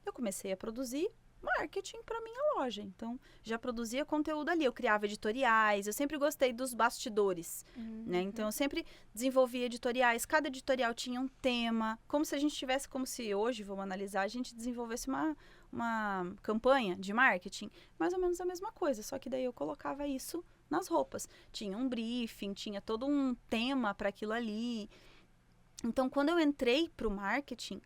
Speaker 3: eu comecei a produzir marketing para minha loja. Então, já produzia conteúdo ali. Eu criava editoriais. Eu sempre gostei dos bastidores, né? Então, eu sempre desenvolvia editoriais. Cada editorial tinha um tema. Como se a gente tivesse, como se hoje, vamos analisar, a gente desenvolvesse uma campanha de marketing. Mais ou menos a mesma coisa. Só que daí eu colocava isso nas roupas. Tinha um briefing, tinha todo um tema para aquilo ali. Então, quando eu entrei para o marketing,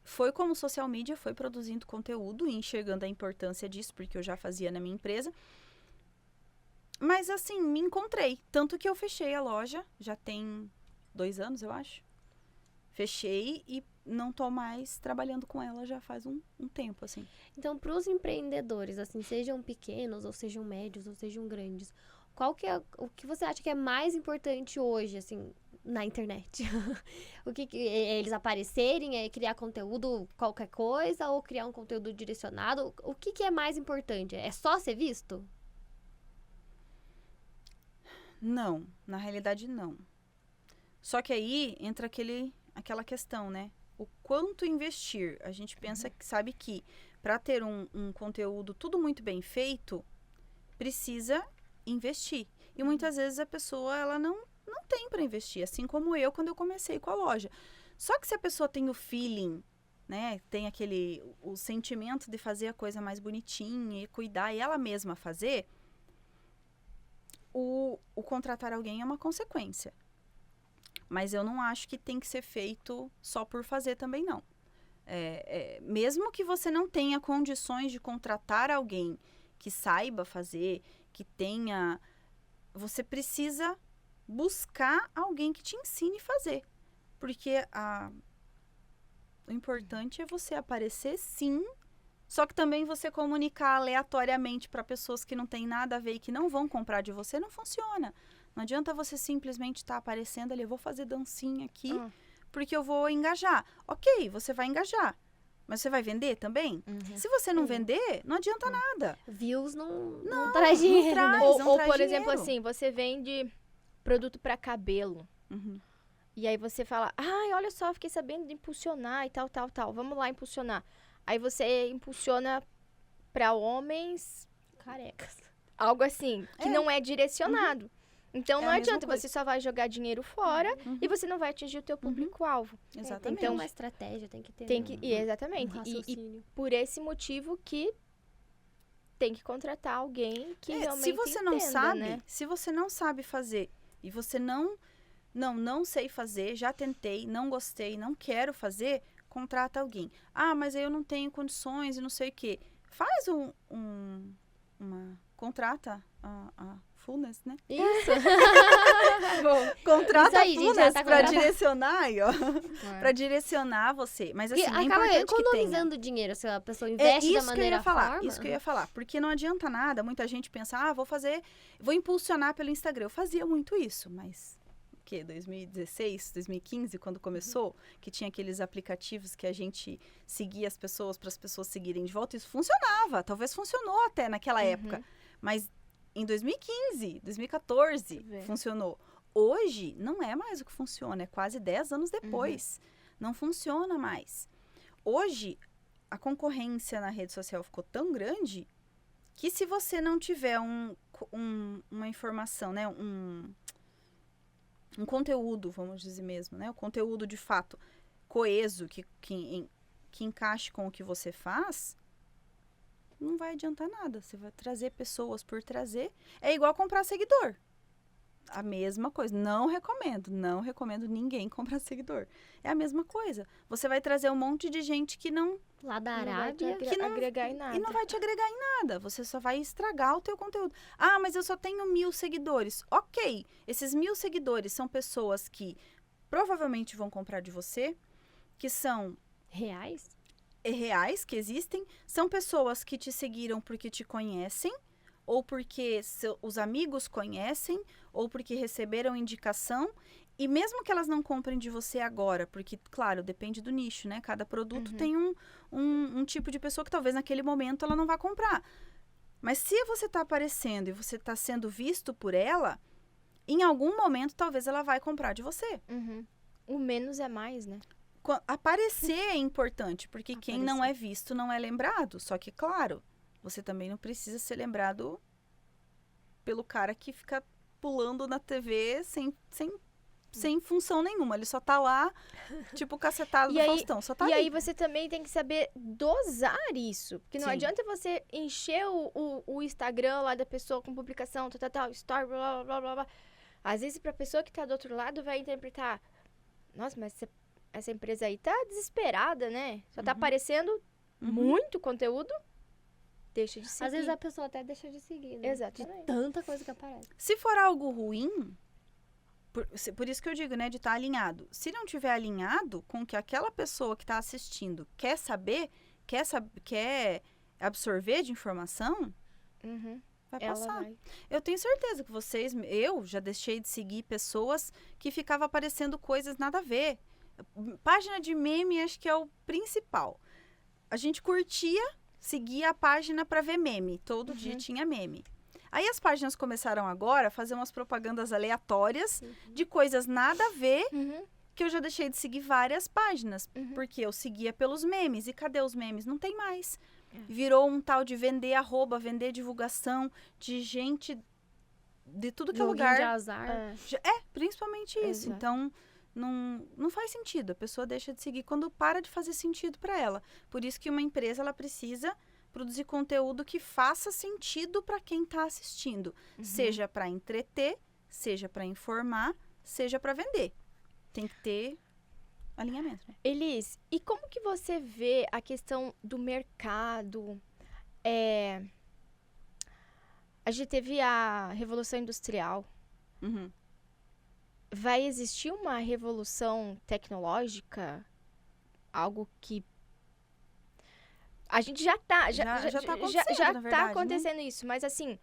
Speaker 3: foi como social media, foi produzindo conteúdo e enxergando a importância disso, porque eu já fazia na minha empresa. Mas, assim, me encontrei. Tanto que eu fechei a loja, já tem 2 anos, eu acho. Fechei e não tô mais trabalhando com ela já faz um tempo, assim.
Speaker 1: Então, para os empreendedores, assim, sejam pequenos, ou sejam médios, ou sejam grandes, qual que é o que você acha que é mais importante hoje, assim, na internet? O que é eles aparecerem, é criar conteúdo qualquer coisa, ou criar um conteúdo direcionado? O que é mais importante? É só ser visto?
Speaker 3: Não, na realidade não. Só que aí entra aquela questão, né? O quanto investir? A gente pensa que sabe que para ter um conteúdo tudo muito bem feito, precisa investir. E muitas vezes a pessoa ela não tem para investir, assim como eu quando eu comecei com a loja. Só que se a pessoa tem o feeling, né, tem o sentimento de fazer a coisa mais bonitinha e cuidar e ela mesma fazer, o contratar alguém é uma consequência. Mas eu não acho que tem que ser feito só por fazer também, não. Mesmo que você não tenha condições de contratar alguém que saiba fazer, que tenha... Você precisa buscar alguém que te ensine a fazer. Porque o importante é você aparecer, sim, só que também você comunicar aleatoriamente para pessoas que não tem nada a ver e que não vão comprar de você, não funciona. Não adianta você simplesmente estar aparecendo ali, eu vou fazer dancinha aqui, porque eu vou engajar. Ok, você vai engajar, mas você vai vender também? Se você não vender, não adianta nada.
Speaker 1: Views não traz dinheiro, né?
Speaker 2: Ou,
Speaker 3: traz
Speaker 2: por exemplo,
Speaker 3: dinheiro.
Speaker 2: assim, você vende produto para cabelo. E aí você fala, ai, olha só, fiquei sabendo de impulsionar e tal, tal, tal. Vamos lá impulsionar. Aí você impulsiona para homens
Speaker 1: Carecas.
Speaker 2: algo assim, que não é direcionado. Então, não
Speaker 3: a mesma
Speaker 2: adianta,
Speaker 3: coisa.
Speaker 2: você só vai jogar dinheiro fora e você não vai atingir o teu público-alvo.
Speaker 1: Tem que
Speaker 3: Exatamente.
Speaker 1: ter uma estratégia, tem que ter
Speaker 2: Tem que, exatamente.
Speaker 1: um
Speaker 2: E
Speaker 1: raciocínio.
Speaker 2: por esse motivo que tem que contratar alguém que realmente
Speaker 3: se você não
Speaker 2: entenda,
Speaker 3: sabe,
Speaker 2: né?
Speaker 3: se você não sabe fazer e você não sei fazer, já tentei, não gostei, não quero fazer, contrata alguém. Ah, mas eu não tenho condições e não sei o quê. Faz contrata a Fullness, né?
Speaker 1: Isso.
Speaker 3: Contrata
Speaker 1: Isso aí,
Speaker 3: a
Speaker 1: gente,
Speaker 3: Fullness
Speaker 1: tá
Speaker 3: pra
Speaker 1: contratado.
Speaker 3: direcionar aí, ó. Pra direcionar você. Mas assim,
Speaker 1: E
Speaker 3: é
Speaker 1: acaba
Speaker 3: importante que tenha.
Speaker 1: economizando dinheiro se a pessoa investe da maneira forma.
Speaker 3: Isso que eu ia falar, porque não adianta nada, muita gente pensa, vou impulsionar pelo Instagram. Eu fazia muito isso, mas o quê? 2016, 2015, quando começou, que tinha aqueles aplicativos que a gente seguia as pessoas para as pessoas seguirem de volta, isso funcionava, talvez funcionou até naquela época, mas em 2015, 2014, funcionou. Hoje, não é mais o que funciona, é quase 10 anos depois. Não funciona mais. Hoje, a concorrência na rede social ficou tão grande que se você não tiver uma informação, né, um conteúdo, vamos dizer mesmo, né, o conteúdo de fato coeso, que encaixe com o que você faz, não vai adiantar nada. Você vai trazer pessoas por trazer. É igual comprar seguidor. A mesma coisa. Não recomendo ninguém comprar seguidor. É a mesma coisa. Você vai trazer um monte de gente que não...
Speaker 1: Lá da
Speaker 2: Não vai
Speaker 1: Arábia.
Speaker 2: te agregar em nada.
Speaker 3: E não vai te agregar em nada. Você só vai estragar o teu conteúdo. Ah, mas eu só tenho 1000 seguidores. Ok. Esses 1000 seguidores são pessoas que provavelmente vão comprar de você, que são
Speaker 1: Reais?
Speaker 3: reais, que existem. São pessoas que te seguiram porque te conhecem, ou porque os amigos conhecem, ou porque receberam indicação. E mesmo que elas não comprem de você agora, porque, claro, depende do nicho, né? Cada produto tem um tipo de pessoa que talvez naquele momento ela não vá comprar. Mas se você está aparecendo e você está sendo visto por ela, em algum momento talvez ela vai comprar de você.
Speaker 2: O menos é mais, né?
Speaker 3: Aparecer é importante, porque quem não é visto não é lembrado. Só que, claro, você também não precisa ser lembrado pelo cara que fica pulando na TV sem função nenhuma. Ele só tá lá, tipo o cacetado do Faustão. Só tá
Speaker 2: e
Speaker 3: ali.
Speaker 2: aí você também tem que saber dosar isso. Porque não
Speaker 3: Sim.
Speaker 2: adianta você encher o Instagram lá da pessoa com publicação, story, blá, blá, blá, blá. Às vezes, pra pessoa que tá do outro lado, vai interpretar: nossa, mas essa empresa aí tá desesperada, né? Só tá aparecendo muito conteúdo, deixa de seguir.
Speaker 1: Às vezes a pessoa até deixa de seguir, né?
Speaker 2: Exatamente.
Speaker 1: De tanta coisa que aparece.
Speaker 3: Se for algo ruim, por isso que eu digo, né, de estar alinhado. Se não tiver alinhado com o que aquela pessoa que está assistindo quer saber, quer absorver de informação, vai passar. Eu tenho certeza que eu já deixei de seguir pessoas que ficavam aparecendo coisas nada a ver. Página de meme acho que é o principal. A gente curtia, seguia a página para ver meme. Todo dia tinha meme. Aí as páginas começaram agora a fazer umas propagandas aleatórias de coisas nada a ver, que eu já deixei de seguir várias páginas. Porque eu seguia pelos memes. E cadê os memes? Não tem mais. Virou um tal de vender vender divulgação de gente de tudo que é lugar.
Speaker 1: De azar.
Speaker 3: Principalmente isso.
Speaker 2: Exato.
Speaker 3: Então, não faz sentido. A pessoa deixa de seguir quando para de fazer sentido para ela. Por isso que uma empresa ela precisa produzir conteúdo que faça sentido para quem está assistindo. Seja para entreter, seja para informar, seja para vender. Tem que ter alinhamento, né?
Speaker 2: Elis, e como que você vê a questão do mercado? A gente teve a Revolução Industrial. Vai existir uma revolução tecnológica? Algo que... A gente já tá
Speaker 3: acontecendo, na verdade,
Speaker 2: tá acontecendo isso, mas assim,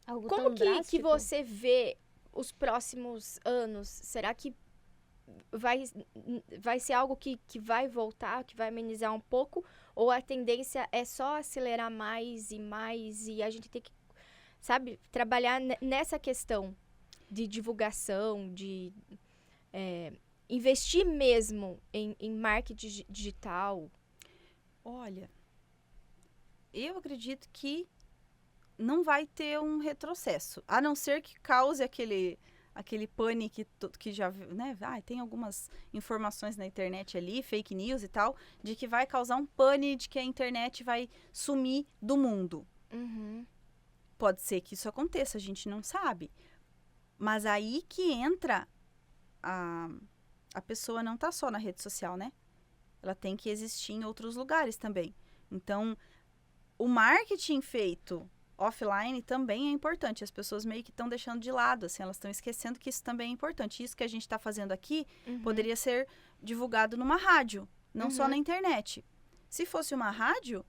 Speaker 1: Algo
Speaker 2: como
Speaker 1: tão
Speaker 2: que
Speaker 1: drástico.
Speaker 2: você vê os próximos anos? Será que vai ser algo que vai voltar, que vai amenizar um pouco? Ou a tendência é só acelerar mais e a gente tem que, sabe, trabalhar nessa questão de divulgação, de investir mesmo em marketing digital?
Speaker 3: Olha, eu acredito que não vai ter um retrocesso, a não ser que cause aquele pânico que já, né, tem algumas informações na internet ali, fake news e tal, de que vai causar um pânico de que a internet vai sumir do mundo. Pode ser que isso aconteça, a gente não sabe. Mas aí que entra a pessoa não tá só na rede social, né? Ela tem que existir em outros lugares também. Então, o marketing feito offline também é importante. As pessoas meio que estão deixando de lado, assim, elas estão esquecendo que isso também é importante. Isso que a gente está fazendo aqui poderia ser divulgado numa rádio, não só na internet. Se fosse uma rádio,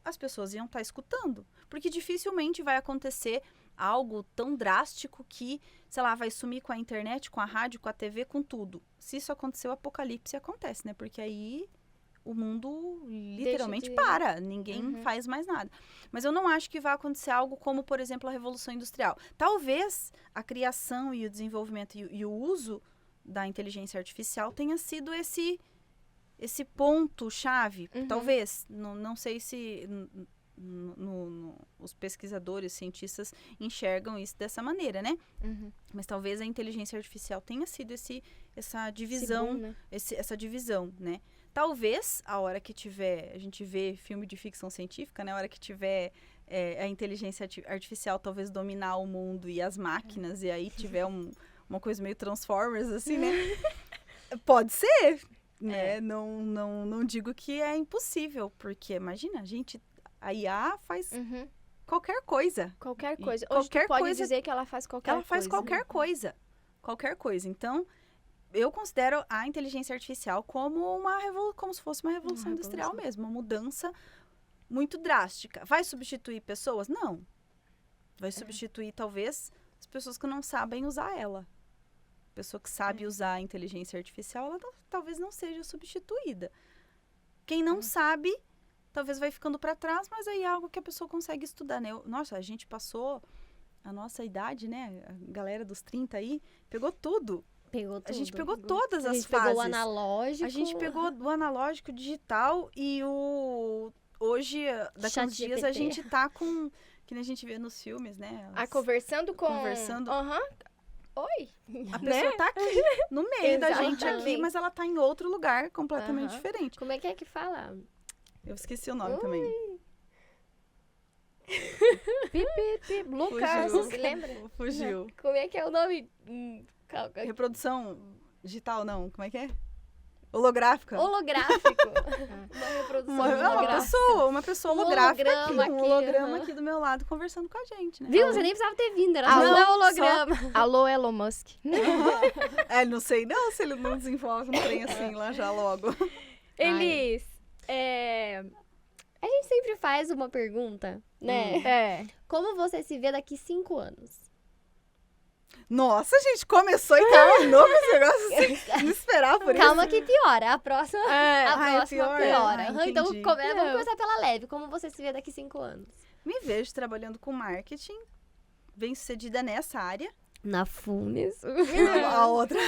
Speaker 3: as pessoas iam estar escutando. Porque dificilmente vai acontecer algo tão drástico que, sei lá, vai sumir com a internet, com a rádio, com a TV, com tudo. Se isso acontecer, o apocalipse acontece, né? Porque aí o mundo literalmente para. Ninguém faz mais nada. Mas eu não acho que vai acontecer algo como, por exemplo, a Revolução Industrial. Talvez a criação e o desenvolvimento e o uso da inteligência artificial tenha sido esse ponto-chave. Talvez. Não sei se os pesquisadores, cientistas enxergam isso dessa maneira, né? Mas talvez a inteligência artificial tenha sido essa divisão,
Speaker 2: boom, né?
Speaker 3: essa divisão, né? Talvez, a hora que tiver, a gente vê filme de ficção científica, né? A hora que tiver a inteligência artificial talvez dominar o mundo e as máquinas, e aí tiver uma coisa meio Transformers, assim, né? Pode ser, né? Não digo que é impossível, porque imagina, a IA faz qualquer coisa.
Speaker 2: Qualquer coisa. Hoje
Speaker 3: Qualquer
Speaker 2: tu pode
Speaker 3: coisa,
Speaker 2: dizer que ela faz qualquer coisa.
Speaker 3: ela faz qualquer coisa. Qualquer coisa. Então, eu considero a inteligência artificial como como se fosse uma revolução industrial mesmo. Uma mudança muito drástica. Vai substituir pessoas? Não. Vai substituir, talvez, as pessoas que não sabem usar ela. A pessoa que sabe usar a inteligência artificial, ela talvez não seja substituída. Quem não sabe, talvez vai ficando para trás, mas aí é algo que a pessoa consegue estudar, né? Nossa, a gente passou a nossa idade, né? A galera dos 30 aí, pegou tudo.
Speaker 1: Pegou tudo.
Speaker 3: A gente pegou todas as fases.
Speaker 1: A gente pegou o analógico.
Speaker 3: A gente pegou o analógico, digital e hoje, daqui a uns dias, a gente tá com... Que nem a gente vê nos filmes, né?
Speaker 2: Conversando com...
Speaker 3: Conversando.
Speaker 2: Oi.
Speaker 3: A pessoa tá aqui, no meio da gente aqui, mas ela tá em outro lugar completamente diferente.
Speaker 1: Como é que fala?
Speaker 3: Eu esqueci o nome também.
Speaker 2: Lucas,
Speaker 3: Fugiu.
Speaker 2: você lembra?
Speaker 3: Fugiu.
Speaker 1: Como é que é o nome?
Speaker 3: Reprodução digital, não. Como é que é? Holográfica.
Speaker 1: Holográfico. Uma reprodução holográfica.
Speaker 3: Uma pessoa holográfica
Speaker 1: holograma
Speaker 3: aqui. Um holograma aqui do meu lado conversando com a gente, né?
Speaker 1: Viu? Você nem precisava ter vindo. Era só um holograma.
Speaker 2: Alô, Elon Musk.
Speaker 3: Não sei não se ele não desenvolve um trem assim lá já logo.
Speaker 2: Elis,
Speaker 1: a gente sempre faz uma pergunta, né? Como você se vê daqui 5 anos?
Speaker 3: Nossa, gente, começou e terminou com esse negócio assim. Não esperava por isso.
Speaker 1: Calma que piora. A próxima,
Speaker 3: piora.
Speaker 1: Então,
Speaker 3: Entendi.
Speaker 1: vamos começar pela leve. Como você se vê daqui 5 anos?
Speaker 3: Me vejo trabalhando com marketing, bem sucedida nessa área.
Speaker 1: Na Funes.
Speaker 3: A outra.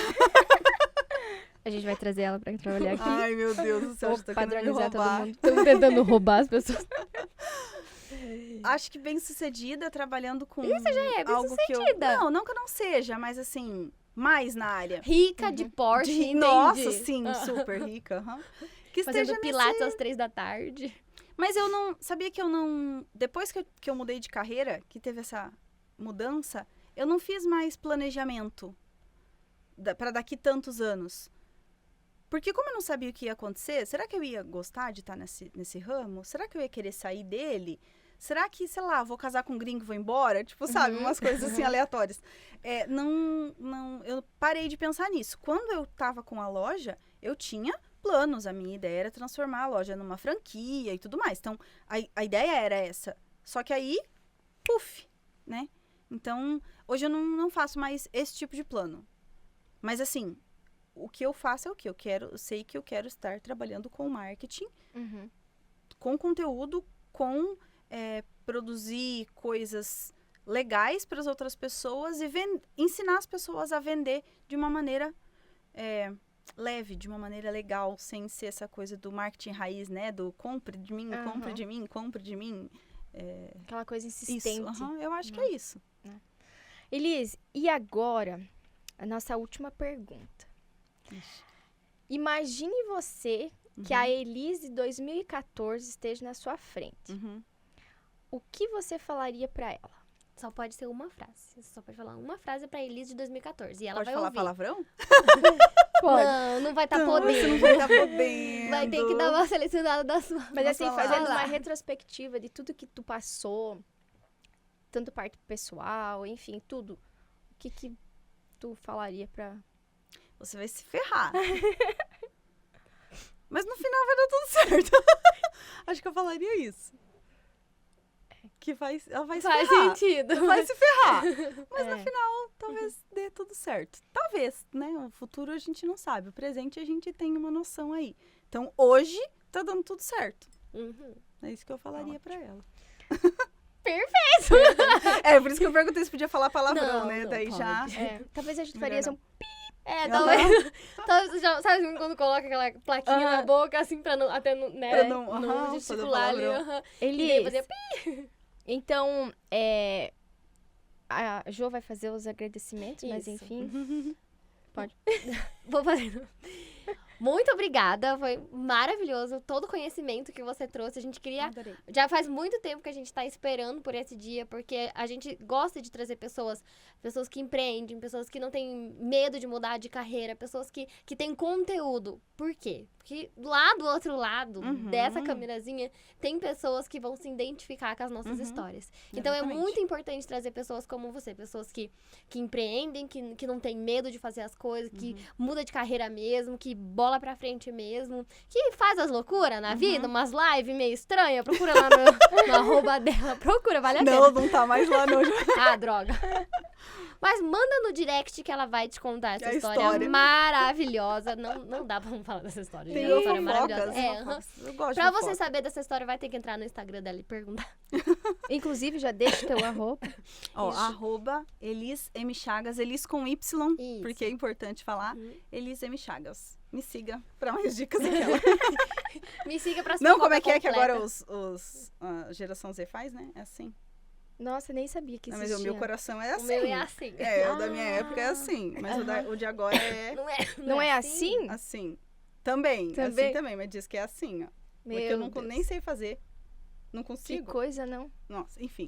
Speaker 2: A gente vai trazer ela pra trabalhar aqui.
Speaker 3: Ai, meu Deus do céu,
Speaker 2: Vou
Speaker 3: você tá querendo me
Speaker 2: padronizar todo
Speaker 3: roubar.
Speaker 2: mundo. Estão tentando roubar as pessoas.
Speaker 3: Acho que bem sucedida, trabalhando com
Speaker 1: Isso já é bem
Speaker 3: algo que eu...
Speaker 1: sucedida.
Speaker 3: Não que eu não seja, mas assim, mais na área.
Speaker 1: Rica de Porsche, entendi.
Speaker 3: Nossa, sim, super rica. Que
Speaker 1: Fazendo
Speaker 3: esteja
Speaker 1: pilates às 3 da tarde.
Speaker 3: Mas eu não... Sabia que eu não... Depois que eu mudei de carreira, que teve essa mudança, eu não fiz mais planejamento para daqui tantos anos. Porque como eu não sabia o que ia acontecer, será que eu ia gostar de estar nesse ramo? Será que eu ia querer sair dele? Será que, sei lá, vou casar com um gringo e vou embora? Tipo, sabe, umas coisas assim aleatórias. Eu parei de pensar nisso. Quando eu tava com a loja, eu tinha planos. A minha ideia era transformar a loja numa franquia e tudo mais. Então, a ideia era essa. Só que aí, puf, né? Então, hoje eu não faço mais esse tipo de plano. Mas, assim, o que eu faço é o que eu quero. Eu sei que eu quero estar trabalhando com marketing, com conteúdo, com produzir coisas legais para as outras pessoas e ensinar as pessoas a vender de uma maneira leve, de uma maneira legal, sem ser essa coisa do marketing raiz, né? Do compre de mim, compre de mim, compre de mim.
Speaker 2: Aquela coisa insistente.
Speaker 3: Isso, eu acho que é isso.
Speaker 2: Elis, e agora, a nossa última pergunta. Imagine você que a Elis de 2014 esteja na sua frente. o que você falaria pra ela?
Speaker 1: Só pode ser uma frase. Você só pode falar uma frase pra Elis de 2014. E ela
Speaker 3: Pode
Speaker 1: vai
Speaker 3: falar
Speaker 1: ouvir.
Speaker 3: palavrão?
Speaker 1: Não vai estar
Speaker 3: Não,
Speaker 1: podendo.
Speaker 3: você não vai estar podendo.
Speaker 1: Vai ter que dar uma selecionada da sua.
Speaker 2: Mas assim,
Speaker 3: falar.
Speaker 2: fazendo
Speaker 1: Vai lá.
Speaker 2: uma retrospectiva de tudo que tu passou, tanto parte pessoal, enfim, tudo. O que tu falaria pra...
Speaker 3: Você vai se ferrar. Mas no final vai dar tudo certo. Acho que eu falaria isso. Que ela vai se
Speaker 1: Faz
Speaker 3: ferrar.
Speaker 1: sentido.
Speaker 3: Vai se ferrar. Mas
Speaker 2: É.
Speaker 3: no final, talvez dê tudo certo. Talvez, né? O futuro a gente não sabe. O presente a gente tem uma noção aí. Então, hoje, tá dando tudo certo.
Speaker 1: Uhum.
Speaker 3: É isso que eu falaria pra ela.
Speaker 1: Perfeito!
Speaker 3: É, por isso que eu perguntei se podia falar palavrão,
Speaker 1: Não,
Speaker 3: né?
Speaker 1: não
Speaker 3: Daí
Speaker 1: pode.
Speaker 3: já...
Speaker 2: Talvez a gente
Speaker 3: Melhor
Speaker 2: faria assim,
Speaker 3: não.
Speaker 1: Talvez. Talvez já, sabe assim, quando coloca aquela plaquinha na boca, assim, pra não. Até no, né?
Speaker 3: Pra não-
Speaker 1: não
Speaker 3: fazer
Speaker 1: gesticular ali.
Speaker 3: palavrão.
Speaker 1: E daí
Speaker 2: Elis,
Speaker 1: fazer
Speaker 2: então, a Jo vai fazer os agradecimentos, mas
Speaker 1: Isso.
Speaker 2: enfim.
Speaker 1: Vou fazendo. Muito obrigada, foi maravilhoso todo o conhecimento que você trouxe. A gente queria.
Speaker 3: Adorei.
Speaker 1: Já faz muito tempo que a gente tá esperando por esse dia, porque a gente gosta de trazer pessoas que empreendem, pessoas que não têm medo de mudar de carreira, pessoas que têm conteúdo. Por quê? Porque lá do outro lado
Speaker 3: Uhum.
Speaker 1: dessa câmerazinha tem pessoas que vão se identificar com as nossas
Speaker 3: Uhum.
Speaker 1: histórias. Então é
Speaker 3: Exatamente.
Speaker 1: muito importante trazer pessoas como você, pessoas que empreendem, que não têm medo de fazer as coisas, que muda de carreira mesmo, que bola pra frente mesmo, que faz as loucuras na vida, umas lives meio estranhas, procura lá no arroba dela, procura, vale a pena.
Speaker 3: Não tá mais lá não.
Speaker 1: Ah, droga. Mas manda no direct que ela vai te contar essa
Speaker 3: A
Speaker 1: história,
Speaker 3: história.
Speaker 1: maravilhosa. Não dá pra falar dessa história, gente.
Speaker 3: Tem
Speaker 1: É uma história
Speaker 3: fofocas.
Speaker 1: maravilhosa. É, aham.
Speaker 3: Eu gosto
Speaker 1: Pra
Speaker 3: de
Speaker 1: você
Speaker 3: fofoca.
Speaker 1: saber dessa história, vai ter que entrar no Instagram dela e perguntar.
Speaker 2: Inclusive, já deixa o teu arroba.
Speaker 3: Ó,
Speaker 1: Isso.
Speaker 3: arroba Elis M. Chagas, Elis com Y,
Speaker 1: Isso.
Speaker 3: porque é importante falar.
Speaker 1: Uhum.
Speaker 3: Elis M. Chagas. Me siga pra mais dicas daquela.
Speaker 1: Me siga pra
Speaker 3: Não, como é
Speaker 1: fofoca
Speaker 3: que agora
Speaker 1: completa.
Speaker 3: a geração Z faz, né? É assim.
Speaker 2: Nossa, nem sabia que
Speaker 3: Não,
Speaker 2: existia.
Speaker 3: mas o meu coração é
Speaker 1: O
Speaker 3: assim.
Speaker 1: meu é assim.
Speaker 3: É, o da minha época é assim. Mas o de agora é
Speaker 2: Não é assim?
Speaker 3: assim. Também.
Speaker 2: Também?
Speaker 3: Assim também, mas diz que é assim, ó.
Speaker 2: Meu
Speaker 3: Porque eu não,
Speaker 2: Deus.
Speaker 3: nem sei fazer. Não
Speaker 2: Que
Speaker 3: consigo.
Speaker 2: coisa, não?
Speaker 3: Nossa, enfim.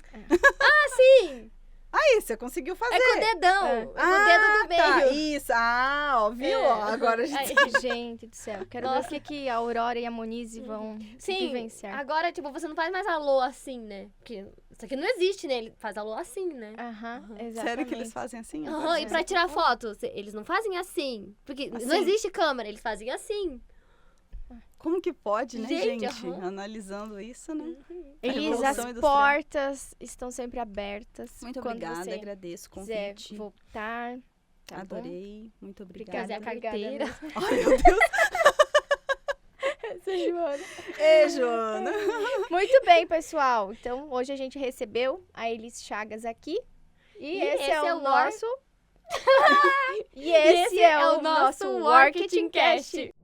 Speaker 1: Sim!
Speaker 3: Aí, você conseguiu fazer.
Speaker 1: É com o dedão.
Speaker 2: É.
Speaker 1: É com o dedo do meio.
Speaker 3: Tá, isso. Ah, ó, viu?
Speaker 1: É.
Speaker 3: Ó, agora a gente...
Speaker 1: Aí-
Speaker 2: Gente do céu. Quero
Speaker 1: Nossa.
Speaker 2: ver o que a Aurora e a Monize vão
Speaker 1: Sim,
Speaker 2: vivenciar.
Speaker 1: agora, tipo, você não faz mais alô assim, né? Porque isso aqui não existe, né? Ele faz alô assim, né?
Speaker 2: Aham, exatamente.
Speaker 3: Sério que eles fazem assim?
Speaker 1: Aham,
Speaker 3: Agora
Speaker 1: e
Speaker 3: é.
Speaker 1: pra tirar foto, eles não fazem assim. Porque não
Speaker 3: Assim?
Speaker 1: existe câmera, eles fazem assim.
Speaker 3: Como que pode, né,
Speaker 1: Gente,
Speaker 3: gente?
Speaker 1: aham.
Speaker 3: Analisando isso, né?
Speaker 2: Elis,
Speaker 3: Revolução
Speaker 2: as
Speaker 3: Industrial.
Speaker 2: portas estão sempre abertas.
Speaker 3: Muito
Speaker 2: Quando
Speaker 3: obrigada,
Speaker 2: você
Speaker 3: agradeço o
Speaker 2: quiser
Speaker 3: convite.
Speaker 2: voltar. Tá bom?
Speaker 3: Adorei, muito
Speaker 1: Trazer
Speaker 3: obrigada.
Speaker 1: a carteira.
Speaker 3: Ai, meu Deus.
Speaker 2: Essa Joana.
Speaker 3: Ei, Joana.
Speaker 2: Muito bem, pessoal. Então, hoje a gente recebeu a Elis Chagas aqui. E esse é o nosso... e esse é o nosso Marketing Cast.